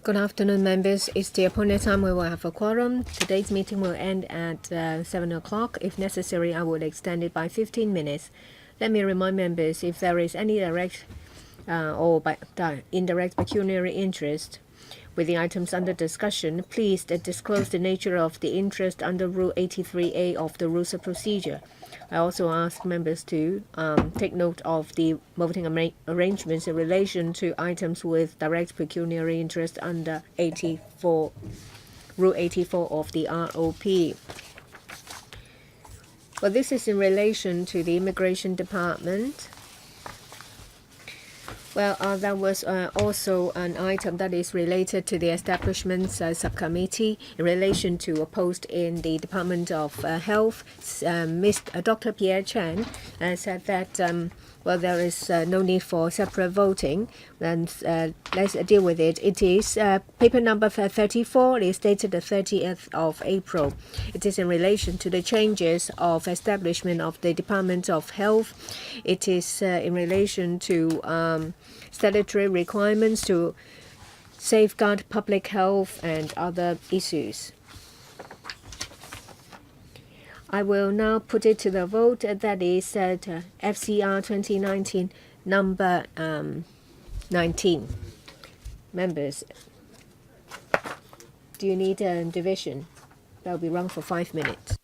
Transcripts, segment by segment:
Good afternoon, members. It's the appointed time we will have a quorum. Today's meeting will end at 7 o'clock. If necessary, I will extend it by 15 minutes. Let me remind members, if there is any direct or indirect pecuniary interest with the items under discussion, please disclose the nature of the interest under Rule 83A of the Rules of Procedure. I also ask members to take note of the voting arrangements in relation to items with direct pecuniary interest under Rule 84 of the ROP. Well, this is in relation to the Immigration Department. Well, there was also an item that is related to the establishment's subcommittee in relation to a post in the Department of Health. Dr. Pierre Chen said that, well, there is no need for separate voting, and let's deal with it. It is paper number 34. It is dated the 30th of April. It is in relation to the changes of establishment of the Department of Health. It is in relation to statutory requirements to safeguard public health and other issues. I will now put it to the vote. That is FCR 2019 number 19. Members, do you need a division? That will be run for 5 minutes.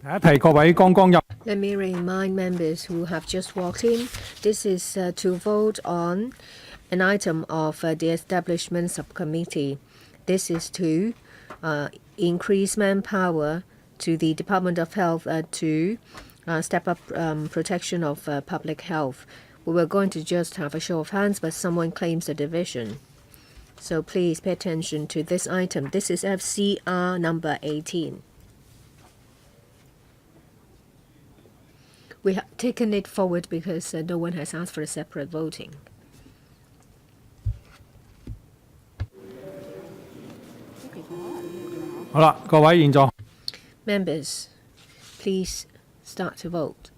Let me remind members who have just walked in, this is to vote on an item of the Establishment Subcommittee. This is to increase manpower to the Department of Health to step up protection of public health. We were going to just have a show of hands, but someone claims the division. So please pay attention to this item. This is FCR number 18. We have taken it forward because no one has asked for a separate voting. Members, please start to vote.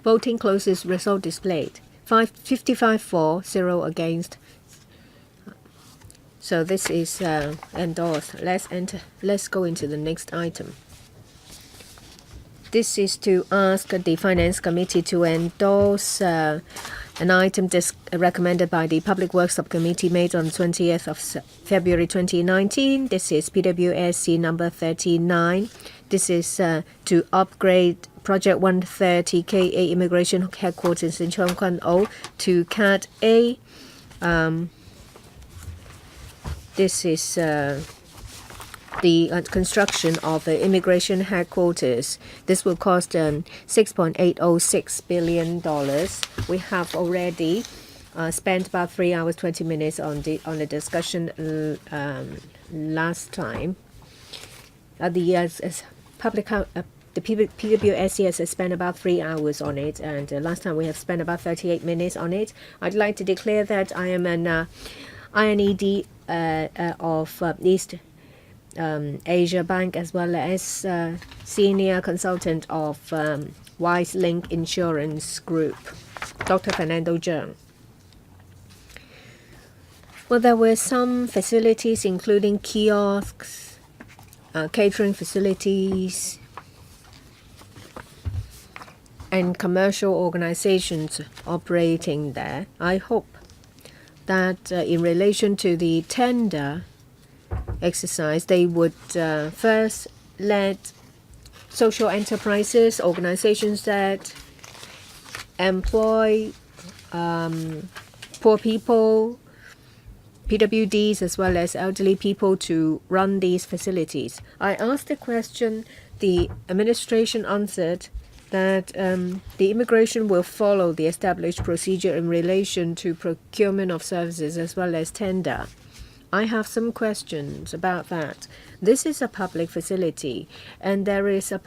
Voting closes. Result displayed. 55 for, 0 against. So this is endorsed. Let's go into the next item. This is to ask the Finance Committee to endorse an item recommended by the Public Works Subcommittee made on 20th of February 2019. This is PWSC number 39. This is to upgrade Project 130 KA Immigration Headquarters in Cheong Kwan O to CAT A. This is the construction of the immigration headquarters. This will cost $6.806 billion. We have already spent about 3 hours 20 minutes on the discussion last time. The PWSC has spent about 3 hours on it, and last time we have spent about 38 minutes on it. I'd like to declare that I am an INED of East Asia Bank, as well as senior consultant of Wise Link Insurance Group, Dr. Fernando Zheng. Well, there were some facilities, including kiosks, catering facilities, and commercial organizations operating there. I hope that in relation to the tender exercise, they would first let social enterprises, organizations that employ poor people, PWDs, as well as elderly people to run these facilities. I asked the question, the administration answered that the immigration will follow the established procedure in relation to procurement of services as well as tender. I have some questions about that. This is a public facility, and there is a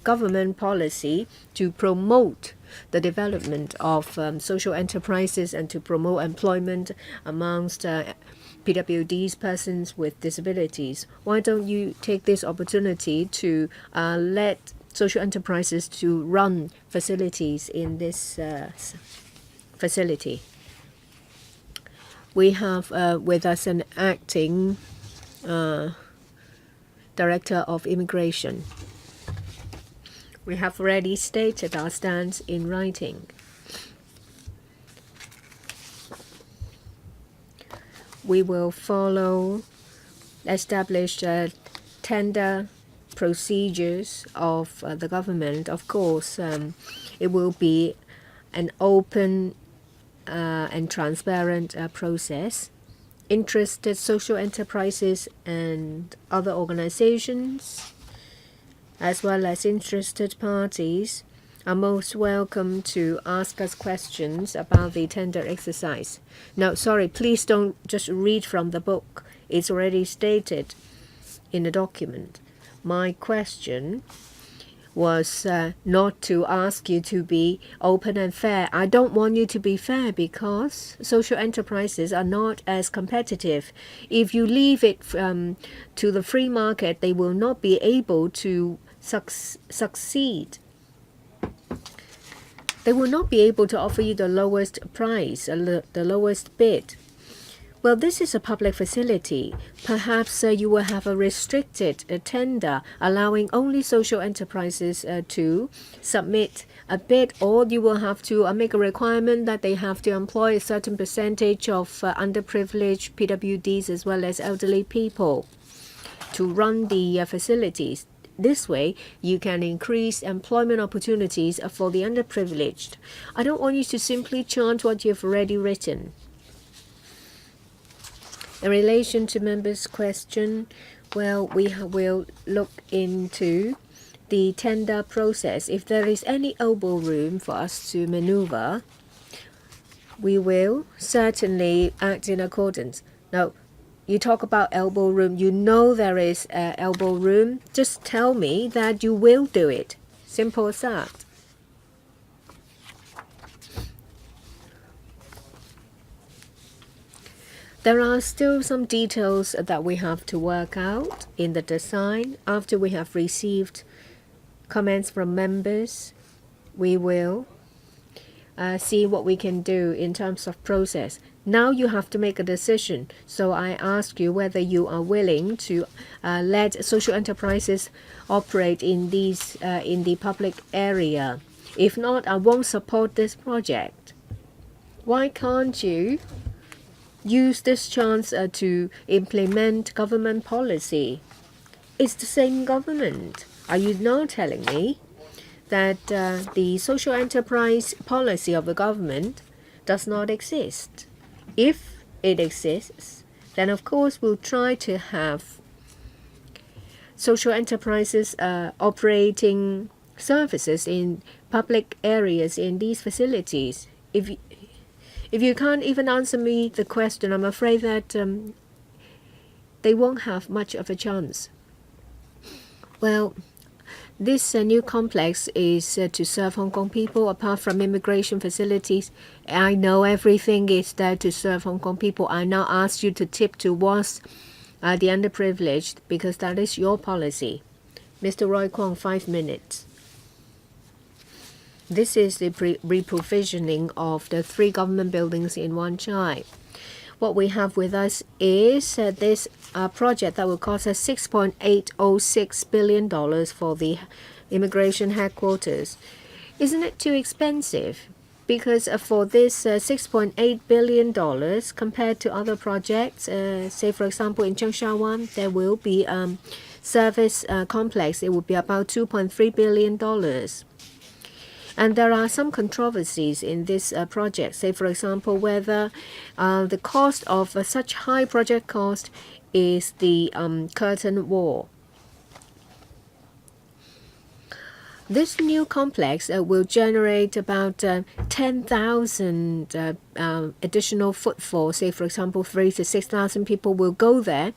government policy to promote the development of social enterprises and to promote employment amongst PWDs, persons with disabilities. Why don't you take this opportunity to let social enterprises to run facilities in this facility? We have with us an acting director of immigration. We have already stated our stance in writing. We will follow established tender procedures of the government. Of course, it will be an open and transparent process. Interested social enterprises and other organizations, as well as interested parties, are most welcome to ask us questions about the tender exercise. Now, sorry, please don't just read from the book. It's already stated in the document. My question was not to ask you to be open and fair. I don't want you to be fair because social enterprises are not as competitive. If you leave it to the free market, they will not be able to succeed. They will not be able to offer you the lowest price, the lowest bid. Well, this is a public facility. Perhaps you will have a restricted tender, allowing only social enterprises to submit a bid, or you will have to make a requirement that they have to employ a certain percentage of underprivileged PWDs as well as elderly people. to run the facilities. This way, you can increase employment opportunities for the underprivileged. I don't want you to simply chant what you've already written. In relation to members' question, well, we will look into the tender process. If there is any elbow room for us to maneuver, we will certainly act in accordance. Now, you talk about elbow room, you know there is elbow room, just tell me that you will do it. Simple as that. There are still some details that we have to work out in the design. After we have received comments from members, we will see what we can do in terms of process. Now you have to make a decision. So I ask you whether you are willing to let social enterprises operate in these in the public area. If not, I won't support this project. Why can't you use this chance to implement government policy? It's the same government. Are you now telling me that the social enterprise policy of the government does not exist? If it exists, then of course we'll try to have social enterprises operating services in public areas in these facilities. If you can't even answer me the question, I'm afraid that they won't have much of a chance. Well, this new complex is to serve Hong Kong people apart from immigration facilities. I know everything is there to serve Hong Kong people. I now ask you to tip towards the underprivileged because that is your policy. Mr. Roy Kwong, 5 minutes. This is the reprovisioning of the 3 government buildings in Wan Chai. What we have with us is this project that will cost us $6.806 billion for the immigration headquarters. Isn't it too expensive? Because for this $6.8 billion compared to other projects, say for example in Cheung Wan, there will be service complex. It will be about $2.3 billion. And there are some controversies in this project. Say, for example, whether the cost of such high project cost is the curtain wall. This new complex will generate about 10,000 additional footfall. Say, for example, 3,000 to 6,000 people will go there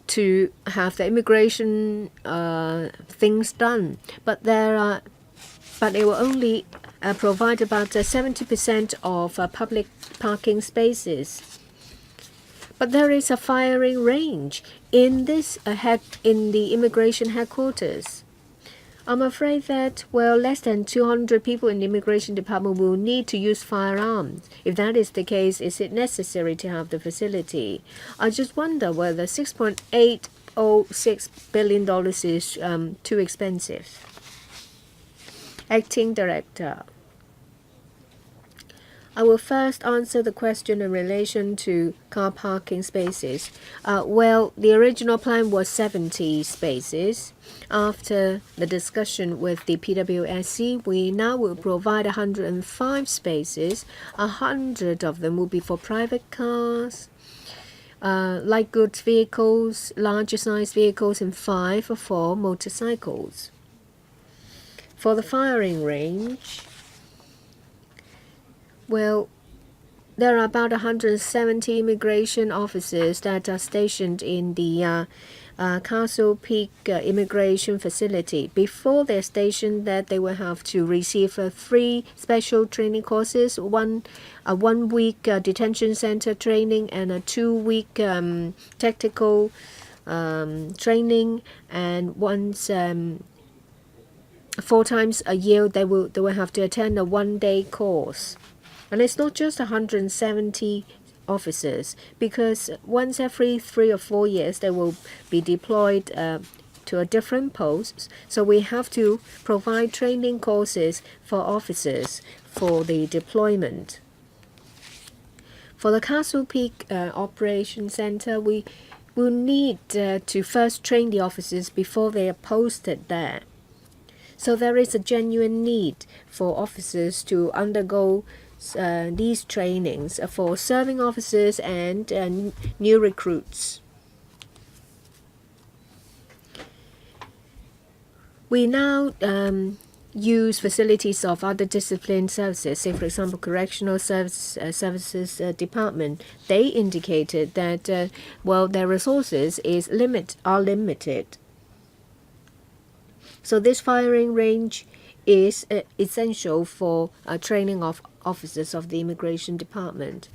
to have the immigration things done, but it will only provide about 70% of public parking spaces. But there is a firing range in this in the immigration headquarters. I'm afraid that, well, less than 200 people in the immigration department will need to use firearms. If that is the case, is it necessary to have the facility? I just wonder whether $6.806 billion is too expensive. Acting Director. I will first answer the question in relation to car parking spaces. Well, the original plan was 70 spaces. After the discussion with the PWSC, we now will provide 105 spaces. 100 of them will be for private cars, light goods vehicles, larger size vehicles, and 5 for motorcycles. For the firing range, well, there are about 170 immigration officers that are stationed in the Castle Peak immigration facility. Before they're stationed, that they will have to receive 3 special training courses, a 1-week detention center training and a 2-week tactical training, and once 4 times a year they will have to attend a 1-day course. And it's not just 170 officers, because once every 3 or 4 years they will be deployed to a different post. So we have to provide training courses for officers for the deployment. For the Castle Peak Operation Center, we will need to first train the officers before they are posted there. So there is a genuine need for officers to undergo these trainings for serving officers and new recruits. We now use facilities of other discipline services, say for example correctional services department. They indicated that their resources are limited. So this firing range is essential for training of officers of the Immigration Department.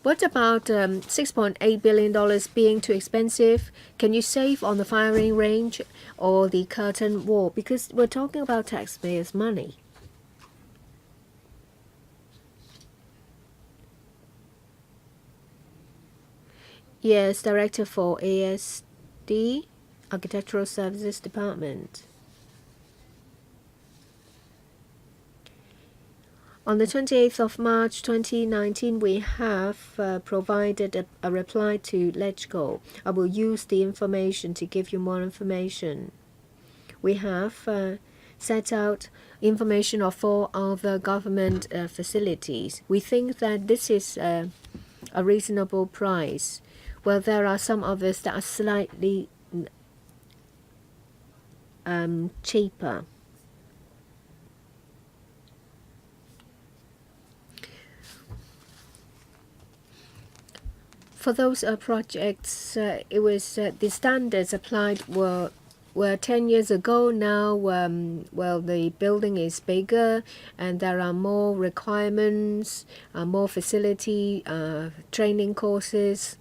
What about $6.8 billion being too expensive? Can you save on the firing range or the curtain wall? Because we're talking about taxpayers' money. Yes, Director for ASD, Architectural Services Department. On the 28th of March 2019, we have provided a reply to LegCo. I will use the information to give you more information. We have set out information of 4 other government facilities. We think that this is a reasonable price. Well, there are some others that are slightly cheaper. For those projects, it was the standards applied were 10 years ago. Now, the building is bigger and there are more requirements, more facility, training courses,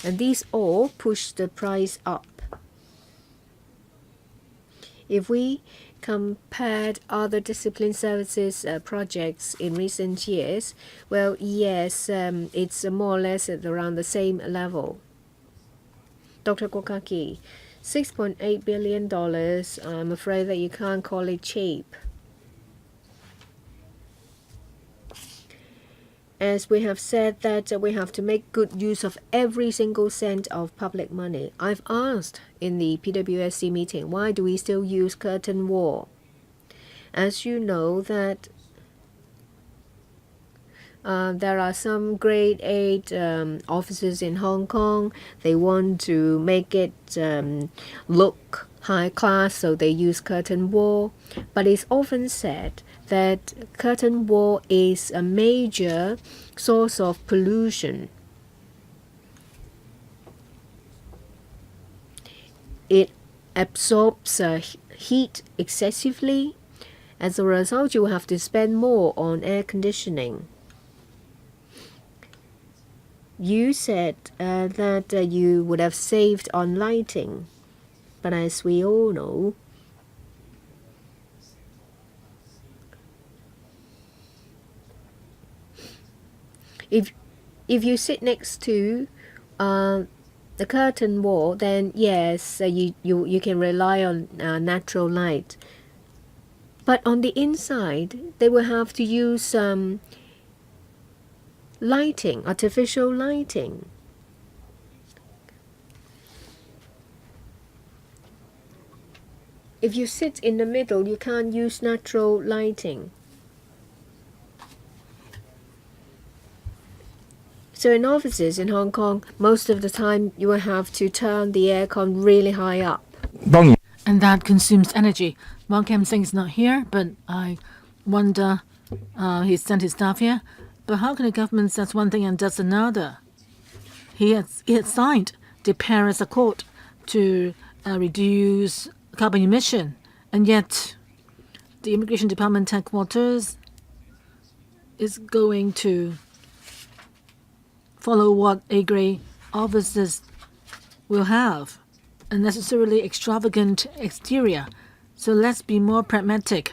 and these all push the price up. If we compared other discipline services projects in recent years, well, yes, it's more or less at around the same level. Dr. Kokaki, $6.8 billion, I'm afraid that you can't call it cheap. As we have said that we have to make good use of every single cent of public money. I've asked in the PWSC meeting, why do we still use curtain wall? As you know that there are some grade 8 officers in Hong Kong. They want to make it look high class, so they use curtain wall. But it's often said that curtain wall is a major source of pollution. It absorbs heat excessively. As a result, you have to spend more on air conditioning. You said that you would have saved on lighting, but as we all know, if you sit next to the curtain wall, then yes, you can rely on natural light. But on the inside, they will have to use lighting, artificial lighting. If you sit in the middle, you can't use natural lighting. So in offices in Hong Kong, most of the time you will have to turn the aircon really high up. And that consumes energy. Wang Kam Singh is not here, but I wonder, he sent his staff here. But how can a government says one thing and does another? He had signed the Paris Accord to reduce carbon emission, and yet the Immigration Department headquarters is going to follow what A-grade officers will have, a necessarily extravagant exterior. So let's be more pragmatic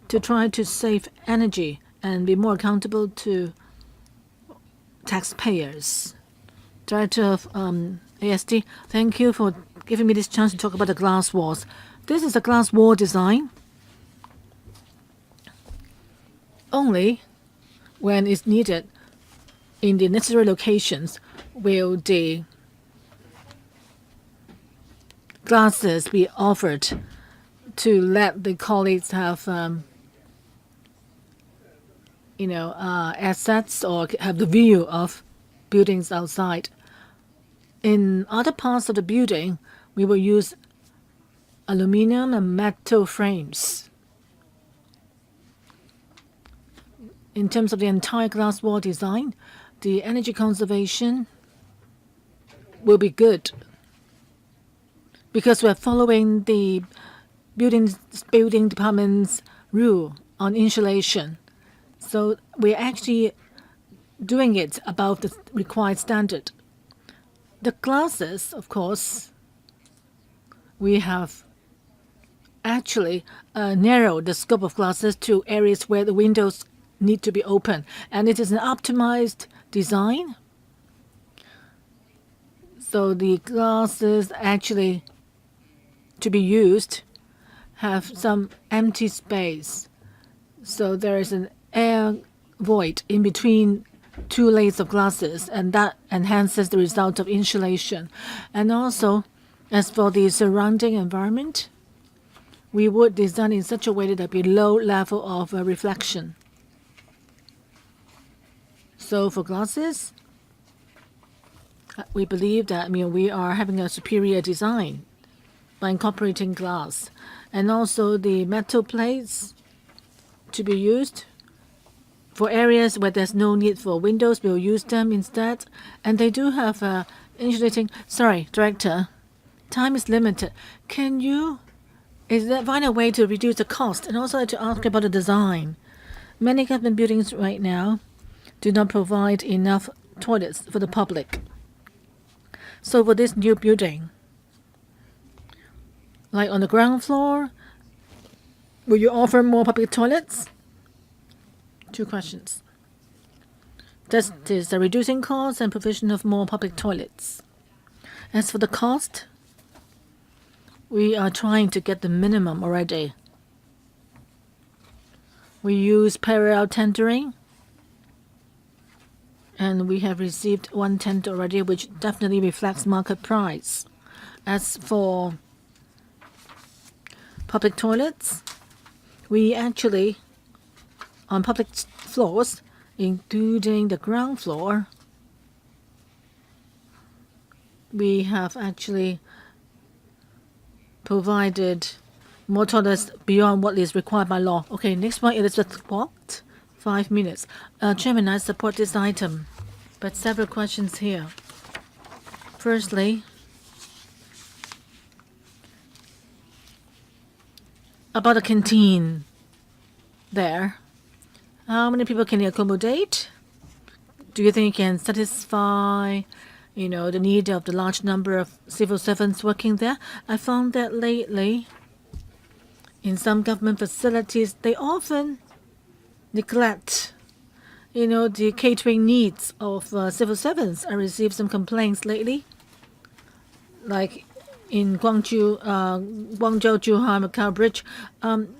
to try to save energy and be more accountable to taxpayers. Director of ASD, thank you for giving me this chance to talk about the glass walls. This is a glass wall design. Only when it's needed in the necessary locations, will the glasses be offered to let the colleagues have assets or have the view of buildings outside. In other parts of the building, we will use aluminum and metal frames. In terms of the entire glass wall design, the energy conservation will be good because we're following the building department's rule on insulation. So we're actually doing it above the required standard. The glasses, of course, we have actually narrowed the scope of glasses to areas where the windows need to be open. And it is an optimized design. So the glasses actually to be used have some empty space. So there is an air void in between two layers of glasses, and that enhances the result of insulation. And also, as for the surrounding environment, we would design in such a way that there be low level of reflection. So for glasses, we believe that we are having a superior design by incorporating glass. And also the metal plates to be used for areas where there's no need for windows, we'll use them instead. And they do have insulating. Sorry, Director, time is limited. Is there find a way to reduce the cost? And also to ask about the design. Many government buildings right now do not provide enough toilets for the public. So for this new building, like on the ground floor, will you offer more public toilets? 2 questions. That is the reducing costs and provision of more public toilets. As for the cost, we are trying to get the minimum already. We use parallel tendering, and we have received 1 tender already, which definitely reflects market price. As for public toilets, we actually, on public floors, including the ground floor, we have actually provided more toilets beyond what is required by law. Okay, next one, Elizabeth Watt, 5 minutes. Chairman, I support this item, but several questions here. Firstly, about the canteen there. How many people can you accommodate? Do you think you can satisfy, the need of the large number of civil servants working there? I found that lately, in some government facilities, they often neglect, the catering needs of civil servants. I received some complaints lately, like in Guangzhou, Zhuhai, Macau Bridge.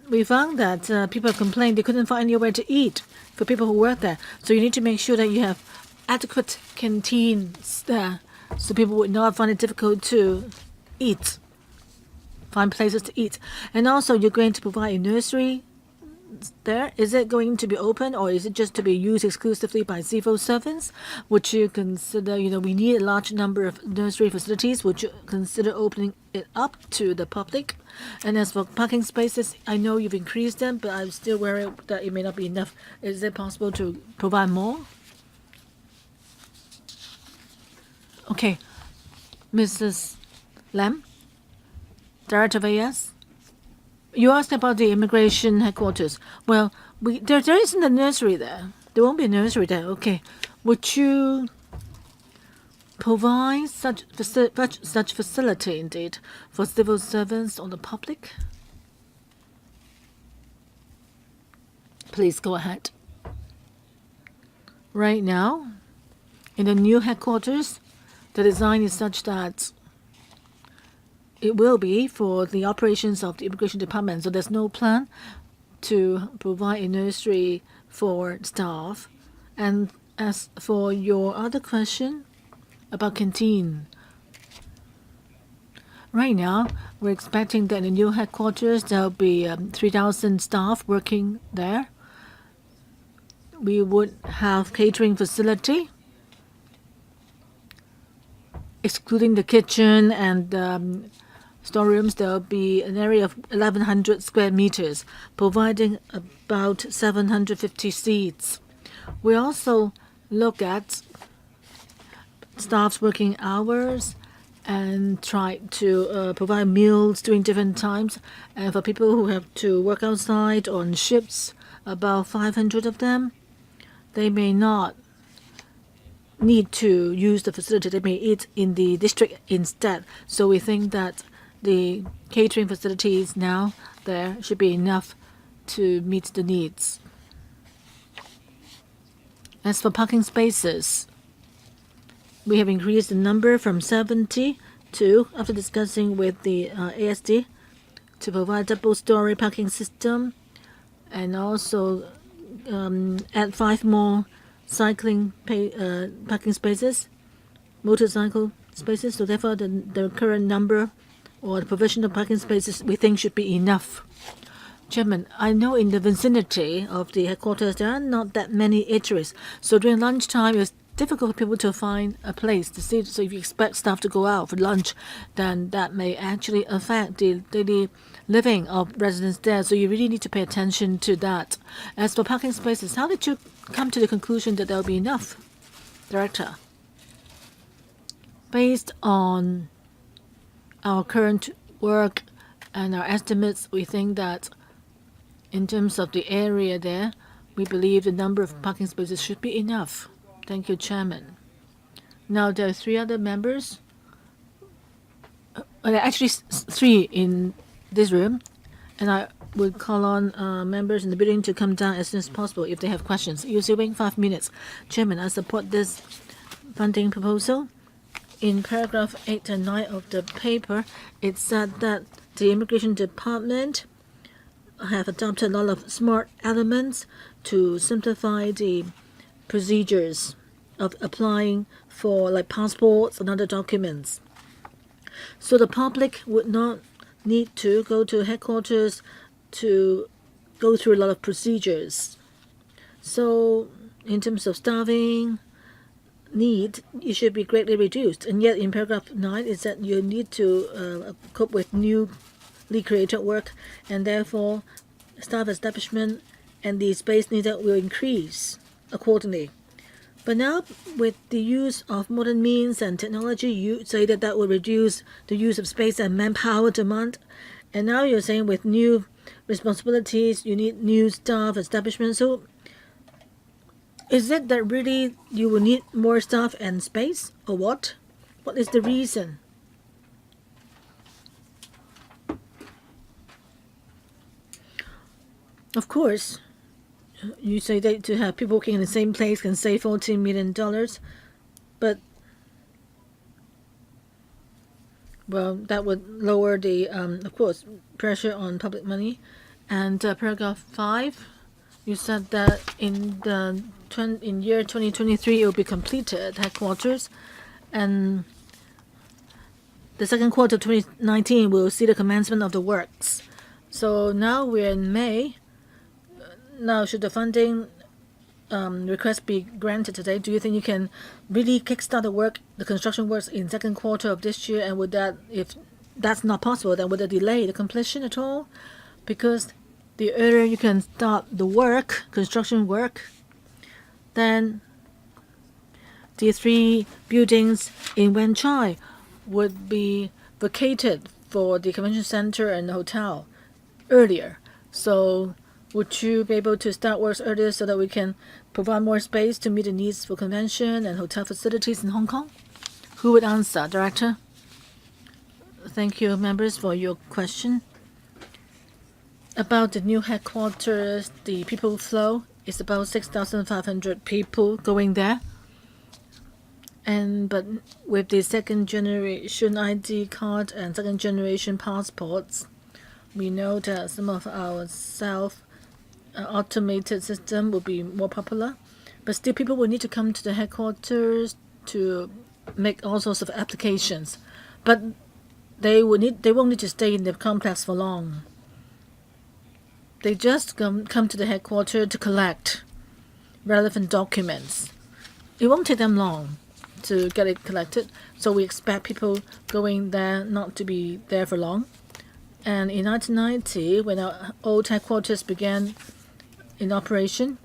We found that people complained they couldn't find anywhere to eat for people who work there. So you need to make sure that you have adequate canteens there, so people would not find it difficult to find places to eat. And also, you're going to provide a nursery there. Is it going to be open, or is it just to be used exclusively by civil servants? Would you consider, we need a large number of nursery facilities. Would you consider opening it up to the public? And as for parking spaces, I know you've increased them, but I'm still worried that it may not be enough. Is it possible to provide more? Okay, Mrs. Lam, Director of AS. You asked about the immigration headquarters. Well, there isn't a nursery there. There won't be a nursery there. Okay. Would you provide such facility, indeed, for civil servants or the public? Please go ahead. Right now, in the new headquarters, the design is such that it will be for the operations of the immigration department. So there's no plan to provide a nursery for staff And as for your other question about canteen, right now we're expecting that in the new headquarters there'll be 3,000 staff working there. We would have catering facility, excluding the kitchen and storerooms. There will be an area of 1,100 square meters, providing about 750 seats. We also look at staff's working hours and try to provide meals during different times. And for people who have to work outside on ships, about 500 of them, they may not need to use the facility. They may eat in the district instead. So we think that the catering facilities now there should be enough to meet the needs. As for parking spaces, we have increased the number from 70 to, after discussing with the ASD, to provide double-story parking system and also add 5 more cycling parking spaces, motorcycle spaces. So therefore, the current number or the provision of parking spaces we think should be enough. Chairman, I know in the vicinity of the headquarters there are not that many eateries. So during lunchtime, it's difficult for people to find a place to sit. So if you expect staff to go out for lunch, then that may actually affect the daily living of residents there. So you really need to pay attention to that. As for parking spaces, how did you come to the conclusion that there will be enough, Director? Based on our current work and our estimates, we think that in terms of the area there, we believe the number of parking spaces should be enough. Thank you, Chairman. Now there are 3 other members. Actually, 3 in this room, and I would call on members in the building to come down as soon as possible if they have questions. Yu Siwing, 5 minutes. Chairman, I support this funding proposal. In paragraph 8 and 9 of the paper, it said that the Immigration Department have adopted a lot of smart elements to simplify the procedures of applying for like passports and other documents. So the public would not need to go to headquarters to go through a lot of procedures. So in terms of staffing need, it should be greatly reduced. And yet in paragraph 9 is that you need to cope with newly created work, and therefore staff establishment and the space needed will increase accordingly. But now with the use of modern means and technology, you say that that will reduce the use of space and manpower demand. And now you're saying with new responsibilities, you need new staff establishment. So is it that really you will need more staff and space, or what? What is the reason? Of course, you say that to have people working in the same place can save $14 million, but well, that would lower the, of course, pressure on public money. And paragraph 5, you said that in year 2023 it will be completed headquarters, and the second quarter of 2019 will see the commencement of the works. So now we're in May. Now, should the funding request be granted today, do you think you can really kickstart the construction works in second quarter of this year? And would that, if that's not possible, then would it delay the completion at all? Because the earlier you can start the work, construction work, then the 3 buildings in Wan Chai would be vacated for the convention center and the hotel earlier. So would you be able to start works earlier so that we can provide more space to meet the needs for convention and hotel facilities in Hong Kong? Who would answer, Director? Thank you, members, for your question. About the new headquarters, the people flow is about 6,500 people going there. But with the second generation ID card and second generation passports, we know that some of our automated system will be more popular. But still, people will need to come to the headquarters to make all sorts of applications. But they won't need to stay in the complex for long. They just come to the headquarters to collect relevant documents. It won't take them long to get it collected, so we expect people going there not to be there for long. And in 1990, when our old headquarters began in operation,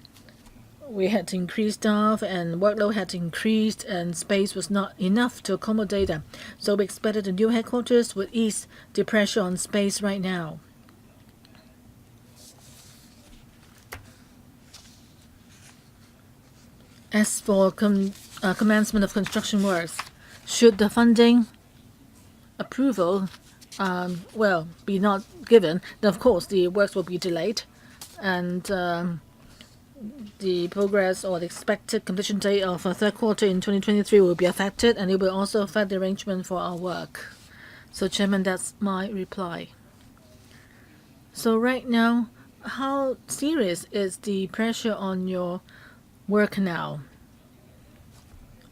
we had to increase staff and workload had increased and space was not enough to accommodate them. So we expected the new headquarters would ease the pressure on space right now. As for commencement of construction works, should the funding approval be not given, then of course the works will be delayed, and the progress or the expected completion date of a third quarter in 2023 will be affected, and it will also affect the arrangement for our work. So, Chairman, that's my reply. So right now, how serious is the pressure on your work now?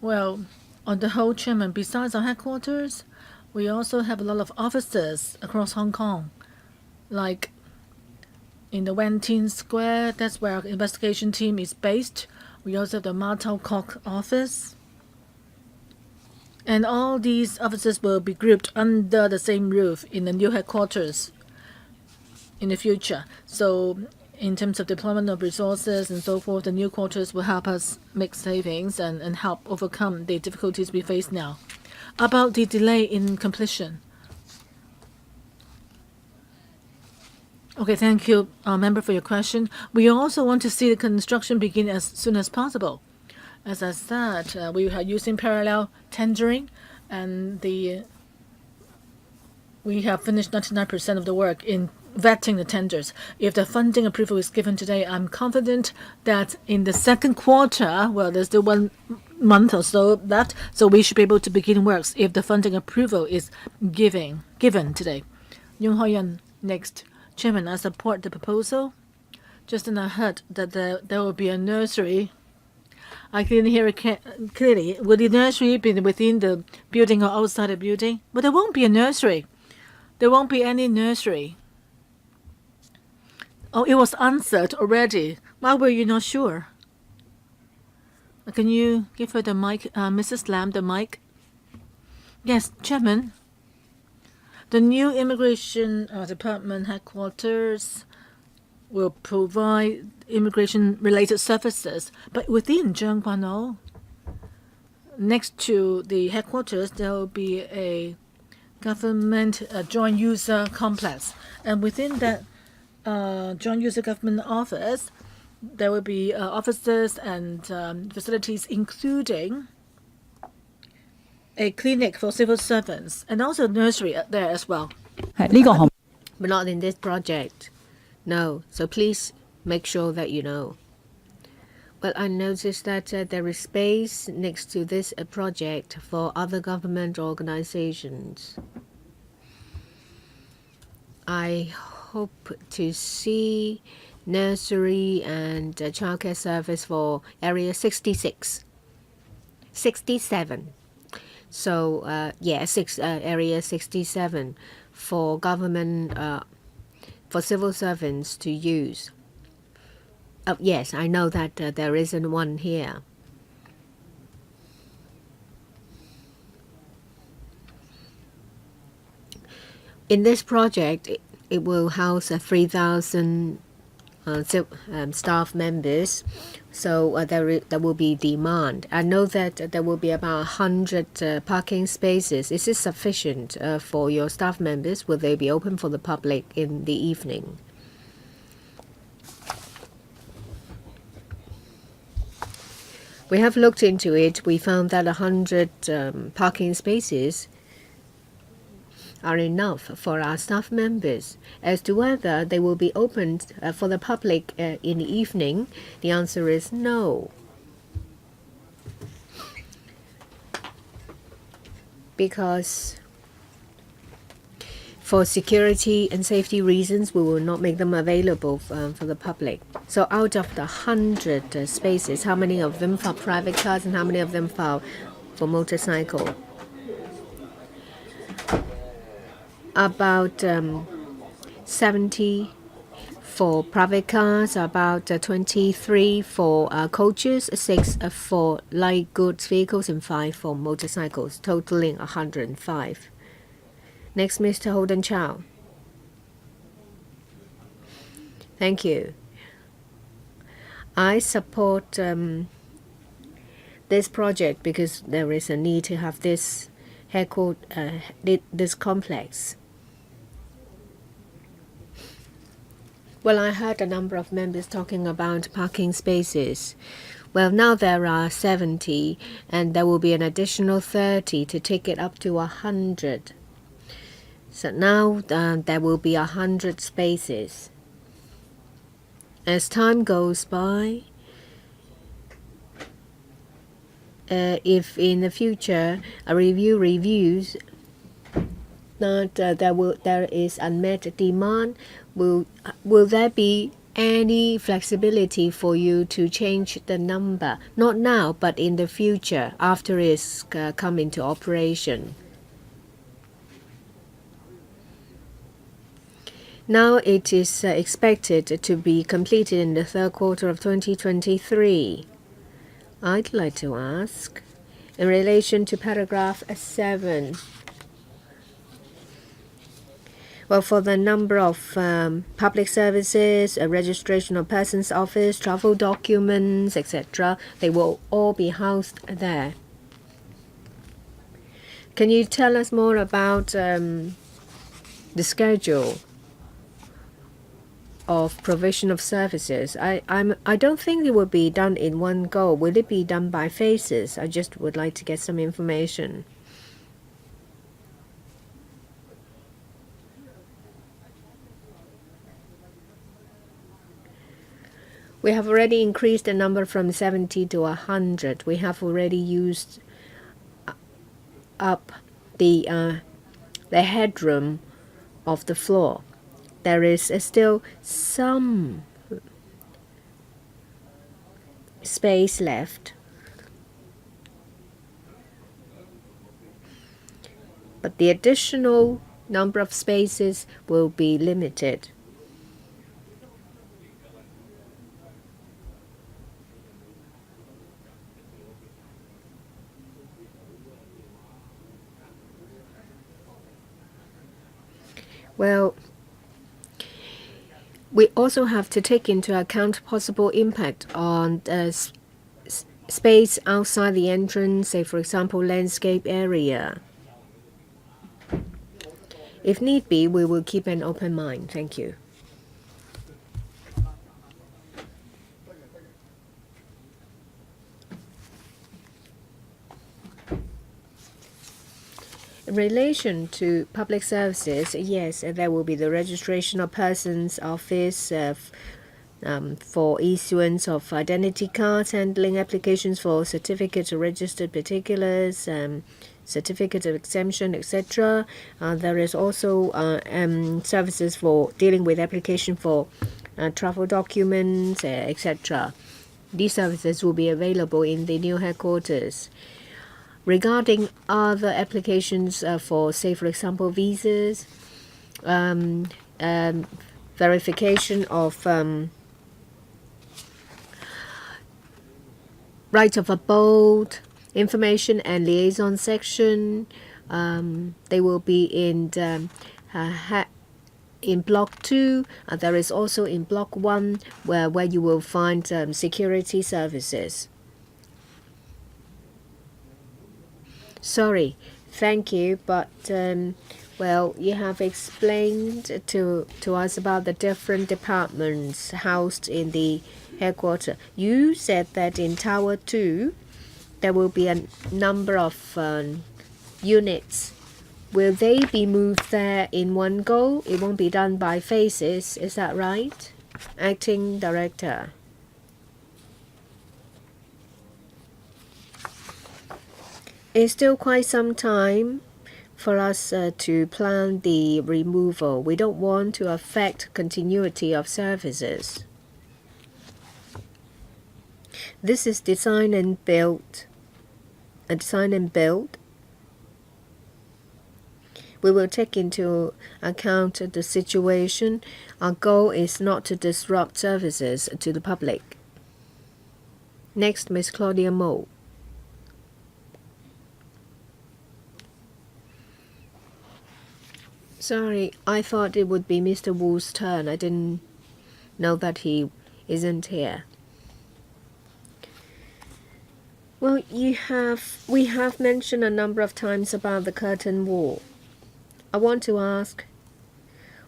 Well, on the whole, Chairman, besides our headquarters, we also have a lot of offices across Hong Kong, like in the Wan Tin Square. That's where our investigation team is based. We also have the Ma Tau Kok office. And all these offices will be grouped under the same roof in the new headquarters in the future. So in terms of deployment of resources and so forth, the new quarters will help us make savings and help overcome the difficulties we face now. About the delay in completion. Okay, thank you, member, for your question. We also want to see the construction begin as soon as possible. As I said, we are using parallel tendering, and we have finished 99% of the work in vetting the tenders. If the funding approval is given today, I'm confident that in the second quarter, well, there's still 1 month or so left, so we should be able to begin works if the funding approval is given today. Yung Hoyan, next. Chairman, I support the proposal. Just then I heard that there will be a nursery. I couldn't hear it clearly. Will the nursery be within the building or outside the building? But there won't be a nursery. There won't be any nursery. Oh, it was answered already. Why were you not sure? Can you give her the mic, Mrs. Lam, the mic? Yes, Chairman. The new Immigration Department headquarters will provide immigration-related services, but within Zhengguanou, next to the headquarters, there will be a government joint user complex, and within that joint user government office, there will be offices and facilities, including a clinic for civil servants and also a nursery there as well. But not in this project. No. So please make sure that you know. But I noticed that there is space next to this project for other government organizations. I hope to see nursery and childcare service for area 67. So area 67 for government, for civil servants to use. Yes, I know that there isn't one here. In this project, it will house 3,000 staff members, so there will be demand. I know that there will be about 100 parking spaces. Is this sufficient for your staff members? Will they be open for the public in the evening? We have looked into it. We found that 100 parking spaces are enough for our staff members. As to whether they will be opened for the public in the evening, the answer is no. Because for security and safety reasons, we will not make them available for the public. So out of the 100 spaces, how many of them for private cars and how many of them for motorcycle? About 70 for private cars, about 23 for coaches, 6 for light goods vehicles, and 5 for motorcycles, totaling 105. Next, Mr. Holden Chow. Thank you. I support this project because there is a need to have this this complex. Well, I heard a number of members talking about parking spaces. Well, now there are 70, and there will be an additional 30 to take it up to 100. So now there will be 100 spaces. As time goes by, if in the future a review reviews that there is unmet demand, will there be any flexibility for you to change the number? Not now, but in the future after it's come into operation. Now it is expected to be completed in the third quarter of 2023. I'd like to ask, in relation to paragraph 7, well, for the number of public services, a registration of persons office, travel documents, etc., they will all be housed there. Can you tell us more about the schedule of provision of services? I don't think it will be done in one go. Will it be done by phases? I just would like to get some information. We have already increased the number from 70 to 100. We have already used up the headroom of the floor. There is still some space left, but the additional number of spaces will be limited. Well, we also have to take into account possible impact on space outside the entrance, say for example landscape area. If need be, we will keep an open mind. Thank you. In relation to public services, yes, there will be the registration of persons office for issuance of identity cards, handling applications for certificates of registered particulars, certificate of exemption, etc. There is also services for dealing with application for travel documents, etc. These services will be available in the new headquarters. Regarding other applications for, say, for example, visas, verification of right of abode, information and liaison section, they will be in block 2. There is also in block 1 where you will find security services. Sorry, thank you, but well, you have explained to us about the different departments housed in the headquarters. You said that in Tower 2 there will be a number of units. Will they be moved there in one go? It won't be done by phases, is that right? Acting Director. It's still quite some time for us to plan the removal. We don't want to affect continuity of services. This is design and build. Design and build. We will take into account the situation. Our goal is not to disrupt services to the public. Next, Ms. Claudia Mo. Sorry, I thought it would be Mr. Wu's turn. I didn't know that he isn't here. Well, we have mentioned a number of times about the curtain wall. I want to ask,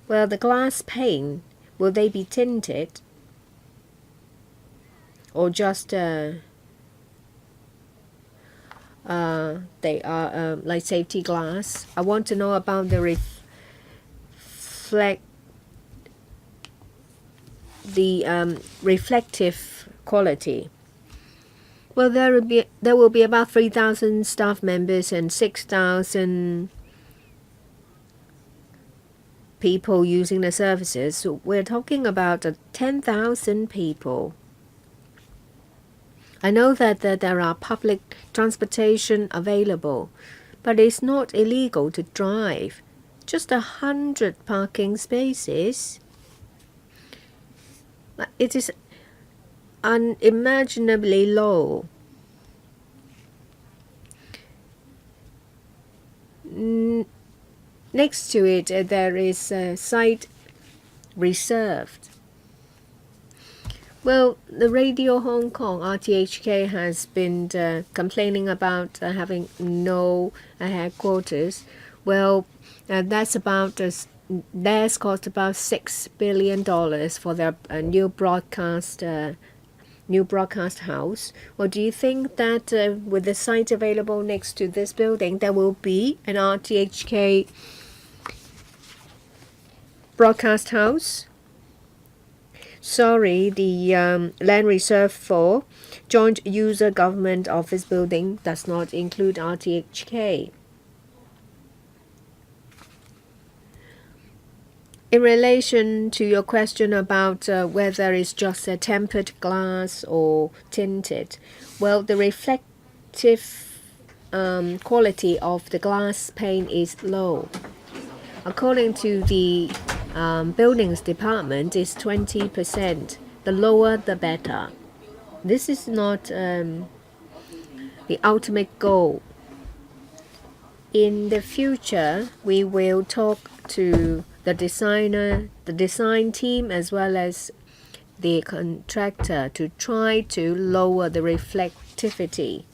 well, the glass pane, will they be tinted? Or just they are like safety glass? I want to know about the reflective quality. Well, there will be about 3,000 staff members and 6,000 people using the services. So we're talking about 10,000 people. I know that there are public transportation available, but it's not illegal to drive. Just 100 parking spaces. It is unimaginably low. Next to it, there is a site reserved. Well, the Radio Hong Kong, RTHK, has been complaining about having no headquarters. Well, that's cost about $6 billion for their new broadcast house. Well, do you think that with the site available next to this building, there will be an RTHK broadcast house? Sorry, the land reserved for Joint User Government Office building does not include RTHK. In relation to your question about whether it's just a tempered glass or tinted, well, the reflective quality of the glass pane is low. According to the buildings department, it's 20%. The lower, the better. This is not the ultimate goal. In the future, we will talk to the design team, as well as the contractor to try to lower the reflectivity.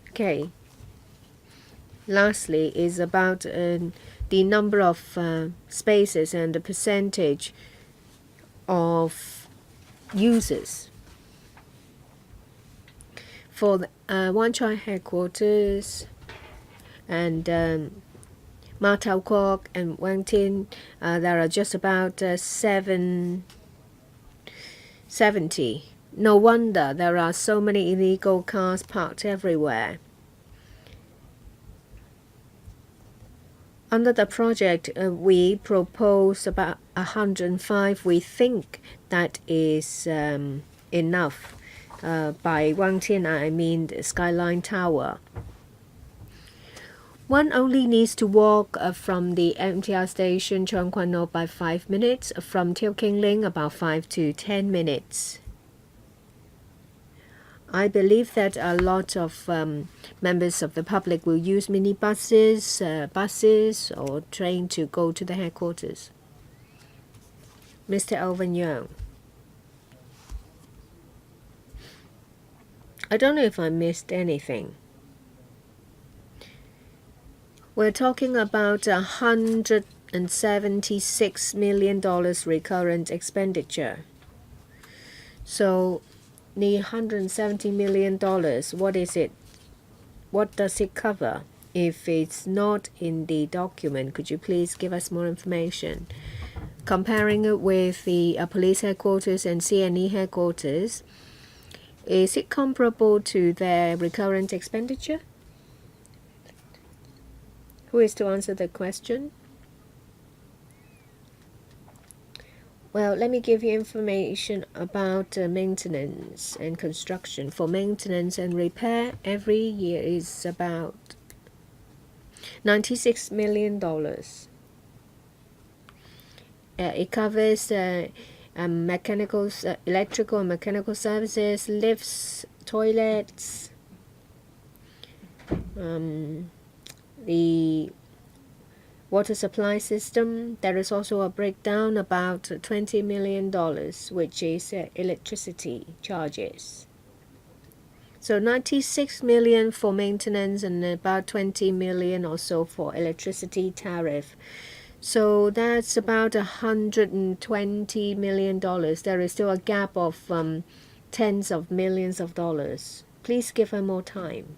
Okay. Lastly is about the number of spaces and the percentage of users. For the Wan Chai headquarters and Ma Tau Kwok and Wang Tin, there are just about 70. No wonder there are so many illegal cars parked everywhere. Under the project, we propose about 105. We think that is enough. By Wang Tin, I mean the Skyline Tower. One only needs to walk from the MTR station Cheung Kwan O by 5 minutes, from Teo King Ling about 5 to 10 minutes. I believe that a lot of members of the public will use minibuses, buses, or train to go to the headquarters. Mr. Alvin Young. I don't know if I missed anything. We're talking about $176 million recurrent expenditure. So the $170 million, what is it? What does it cover? If it's not in the document, could you please give us more information? Comparing it with the police headquarters and CNE headquarters, is it comparable to their recurrent expenditure? Who is to answer the question? Well, let me give you information about maintenance and construction. For maintenance and repair, every year is about $96 million. It covers electrical and mechanical services, lifts, toilets, the water supply system. There is also a breakdown about $20 million, which is electricity charges. So 96 million for maintenance and about 20 million or so for electricity tariff. So that's about $120 million. There is still a gap of tens of millions of dollars. Please give her more time.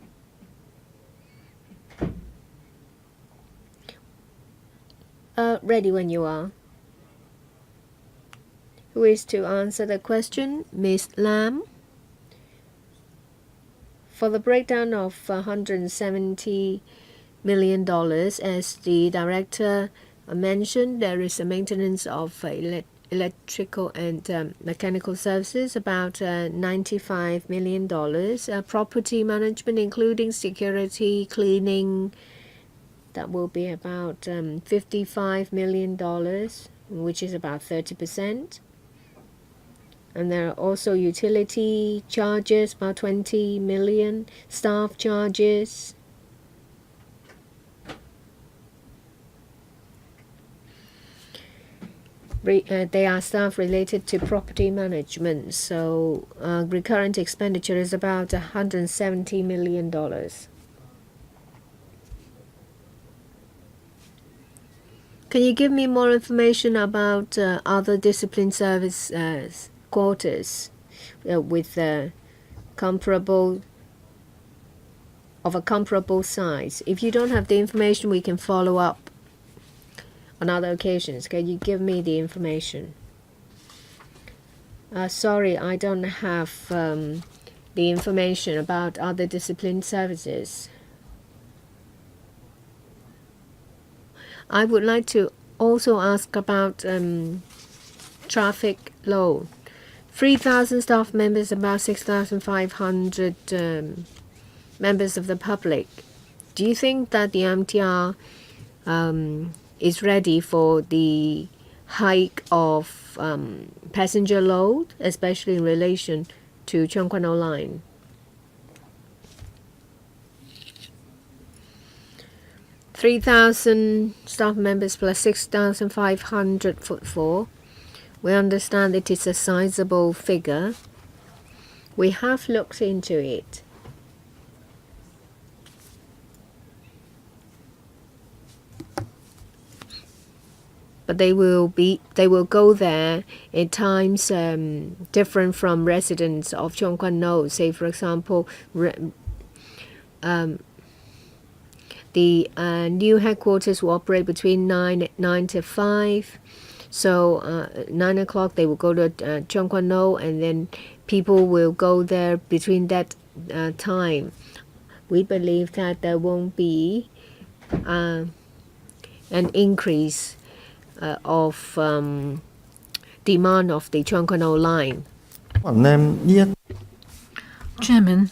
Ready when you are. Who is to answer the question? Miss Lam. For the breakdown of $170 million, as the director mentioned, there is a maintenance of electrical and mechanical services, about $95 million. Property management, including security, cleaning, that will be about $55 million, which is about 30%. And there are also utility charges, about 20 million, staff charges. They are staff related to property management, so recurrent expenditure is about $170 million. Can you give me more information about other discipline service quarters with comparable size? If you don't have the information, we can follow up on other occasions. Can you give me the information? Sorry, I don't have the information about other discipline services. I would like to also ask about traffic load. 3,000 staff members, about 6,500 members of the public. Do you think that the MTR is ready for the hike of passenger load, especially in relation to Cheung Kwan O Line? $3,000 staff members plus 6,500 footfall. We understand it is a sizable figure. We have looked into it. But they will go there in times different from residents of Cheung Kwan O. Say, for example, the new headquarters will operate between 9 to 5. So 9 o'clock they will go to Cheung Kwan O, and then people will go there between that time. We believe that there won't be an increase of demand of the Cheung Kwan O line. Chairman,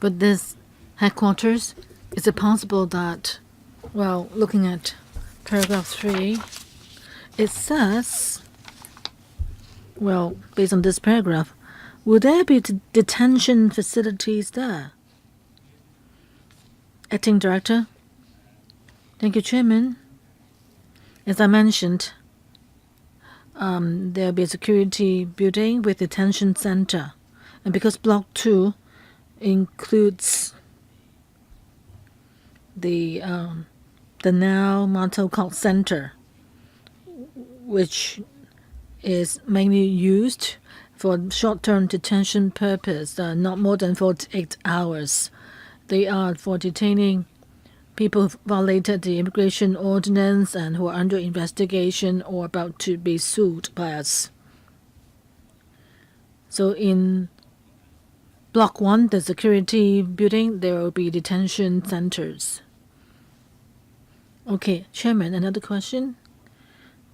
but this headquarters, is it possible that, well, looking at paragraph 3, it says, well, based on this paragraph, will there be detention facilities there? Acting Director. Thank you, Chairman. As I mentioned, there will be a security building with detention center. And because Block 2 includes the now Martel Court Center, which is mainly used for short-term detention purpose, not more than 48 hours. They are for detaining people who violated the immigration ordinance and who are under investigation or about to be sued by us. So in Block 1, the security building, there will be detention centers. Okay, Chairman, another question.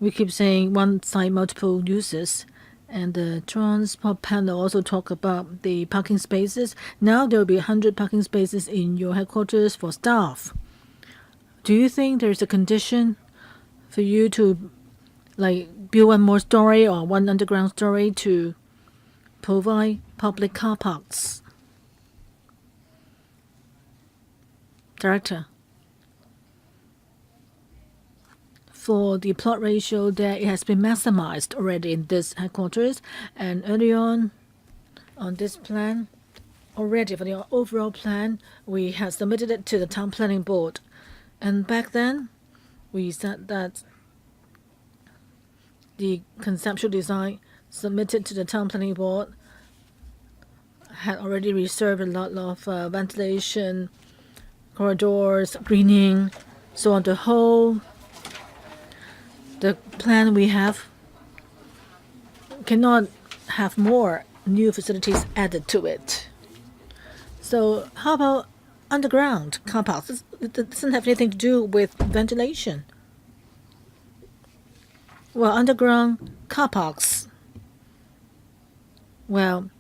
We keep saying one site, multiple uses. And the transport panel also talk about the parking spaces. Now there will be 100 parking spaces in your headquarters for staff. Do you think there's a condition for you to build one more story or one underground story to provide public car parks? Director. For the plot ratio there, it has been maximized already in this headquarters, and early on this plan, already for the overall plan, we have submitted it to the town planning board. And back then, we said that the conceptual design submitted to the town planning board had already reserved a lot of ventilation, corridors, greening. So on the whole, the plan we have cannot have more new facilities added to it. So how about underground car parks? It doesn't have anything to do with ventilation. Well, underground car parks. Well,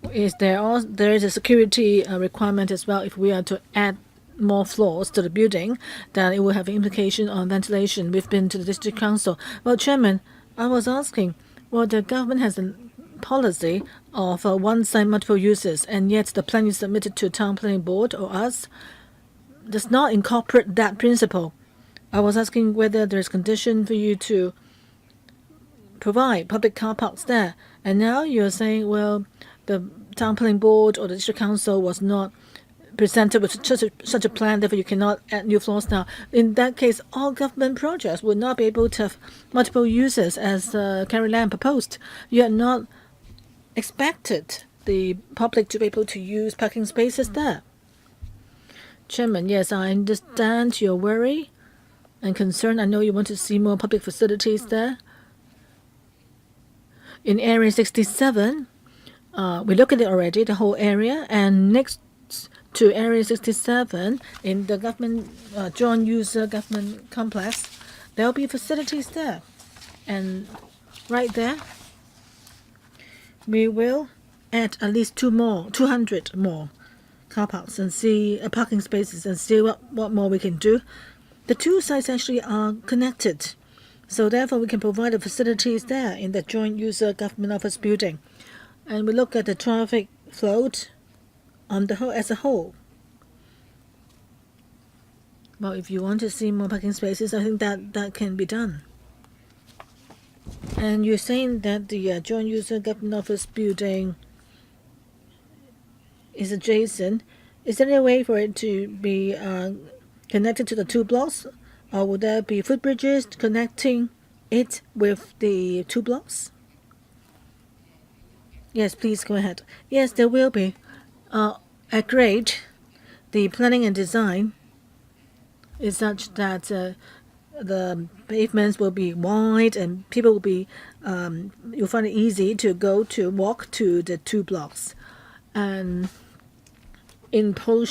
there is a security requirement as well. If we are to add more floors to the building, then it will have an implication on ventilation. We've been to the district council. Well, Chairman, I was asking, well, the government has a policy of one site, multiple uses, and yet the plan you submitted to town planning board or us does not incorporate that principle. I was asking whether there's condition for you to provide public car parks there. And now you're saying, well, the town planning board or the district council was not presented with such a plan, therefore you cannot add new floors now. In that case, all government projects would not be able to have multiple uses as Carrie Lam proposed. You had not expected the public to be able to use parking spaces there. Chairman, yes, I understand your worry and concern. I know you want to see more public facilities there. In Area 67, we look at it already, the whole area, and next to Area 67 in the government joint user government complex, there will be facilities there. And right there, we will add at least 200 more car parks and see parking spaces and see what more we can do. The two sites actually are connected, so therefore we can provide the facilities there in the joint user government office building. And we look at the traffic flow on the whole as a whole. Well, if you want to see more parking spaces, I think that can be done. And you're saying that the joint user government office building is adjacent. Is there any way for it to be connected to the two blocks, or would there be footbridges connecting it with the two blocks? Yes, please go ahead. Yes, there will be. At grade, the planning and design is such that the pavements will be wide and people will be you'll find it easy to walk to the two blocks. And in Po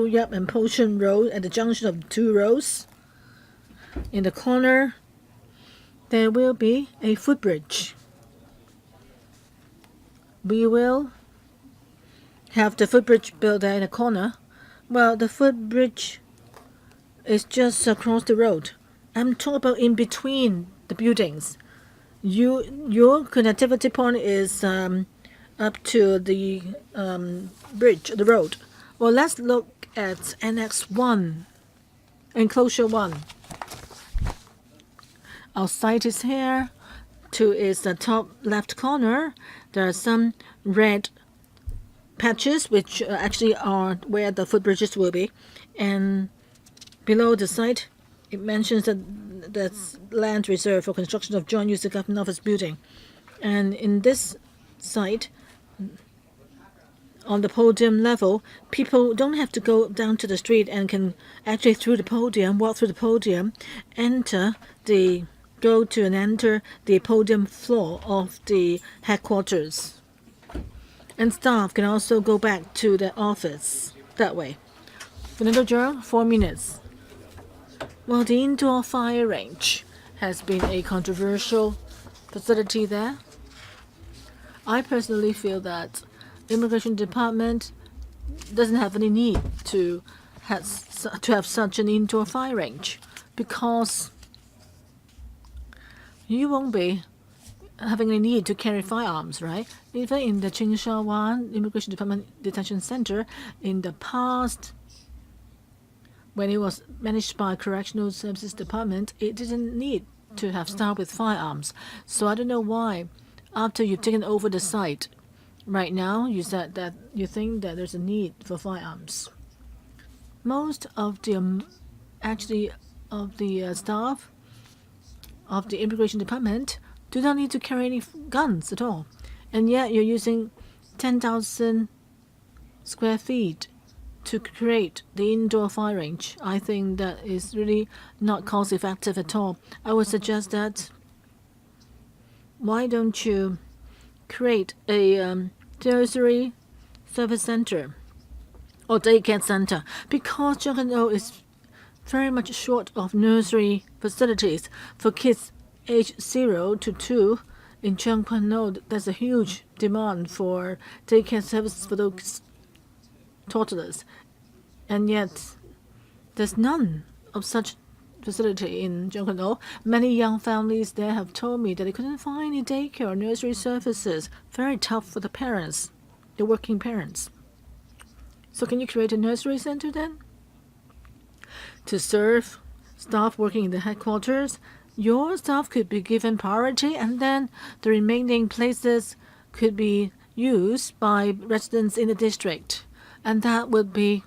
Yap and Potion Road, at the junction of the two roads, in the corner, there will be a footbridge. We will have the footbridge built there in the corner. Well, the footbridge is just across the road. I'm talking about in between the buildings. Your connectivity point is up to the bridge, the road. Well, let's look at Annex 1, Enclosure 1. Our site is here. Is the top left corner. There are some red patches which actually are where the footbridges will be, and below the site it mentions that that's land reserved for construction of joint user government office building. And in this site, on the podium level, people don't have to go down to the street and can actually walk through the podium, enter the podium floor of the headquarters. And staff can also go back to the office that way. Fernando Jurong, 4 minutes. Well, the indoor fire range has been a controversial facility there. I personally feel that Immigration Department doesn't have any need to have such an indoor fire range, because you won't be having a need to carry firearms, right? Even in the Wan Immigration Department Detention Center, in the past, when it was managed by Correctional Services Department, it didn't need to have staff with firearms. So I don't know why, after you've taken over the site, right now you said that you think that there's a need for firearms. Most of the staff of the Immigration Department do not need to carry any guns at all, and yet you're using 10,000 square feet to create the indoor fire range. I think that is really not cost effective at all. I would suggest that why don't you create a nursery service center or daycare center, because Junction is very much short of nursery facilities for kids aged 0 to 2. In Junction, there's a huge demand for daycare services for those toddlers, and yet there's none of such facility in Junction. Many young families there have told me that they couldn't find any daycare or nursery services. Very tough for the parents, the working parents. So can you create a nursery center then to serve staff working in the headquarters? Your staff could be given priority, and then the remaining places could be used by residents in the district. And that would be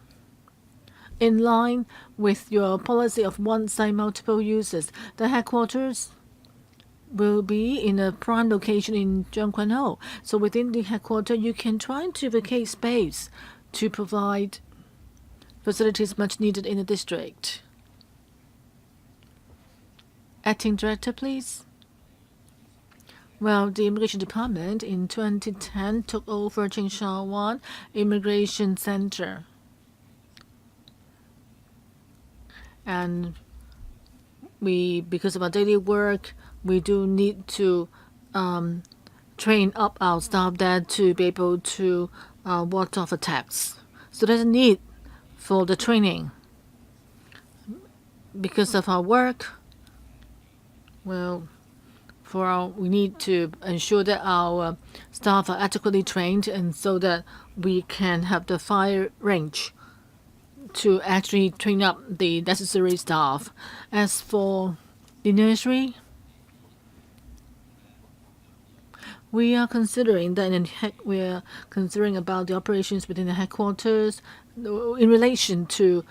in line with your policy of one site, multiple uses. The headquarters will be in a prime location in Zhongguanou. So within the headquarters, you can try to vacate space to provide facilities much needed in the district. Acting Director, please. Well, the Immigration Department in 2010 took over Wan Immigration Center. And because of our daily work, we do need to train up our staff there to be able to ward off attacks. So there's a need for the training. Because of our work, well, we need to ensure that our staff are adequately trained, and so that we can have the fire range to actually train up the necessary staff. As for the nursery, we are considering about the operations within the headquarters in relation to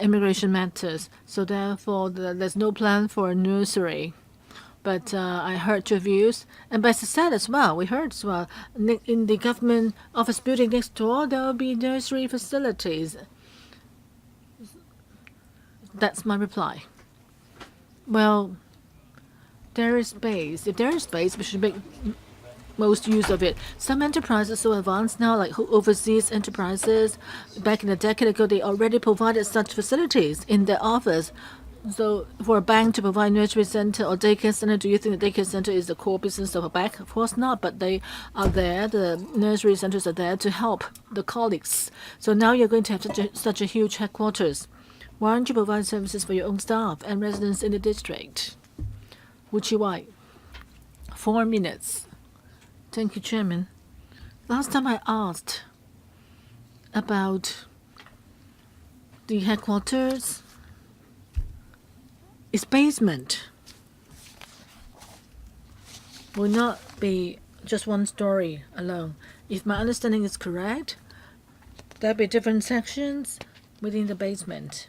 immigration matters. So therefore, there's no plan for a nursery. But I heard your views, and as I said as well, we heard as well, in the government office building next door, there will be nursery facilities. That's my reply. Well, there is space. If there is space, we should make most use of it. Some enterprises are so advanced now, like overseas enterprises. Back in a decade ago, they already provided such facilities in their office. So for a bank to provide nursery center or daycare center, do you think the daycare center is the core business of a bank? Of course not, but they are there. The nursery centers are there to help the colleagues. So now you're going to have such a huge headquarters. Why don't you provide services for your own staff and residents in the district? Wuchi Wai. 4 minutes. Thank you, Chairman. Last time I asked about the headquarters, its basement will not be just one story alone. If my understanding is correct, there'll be different sections within the basement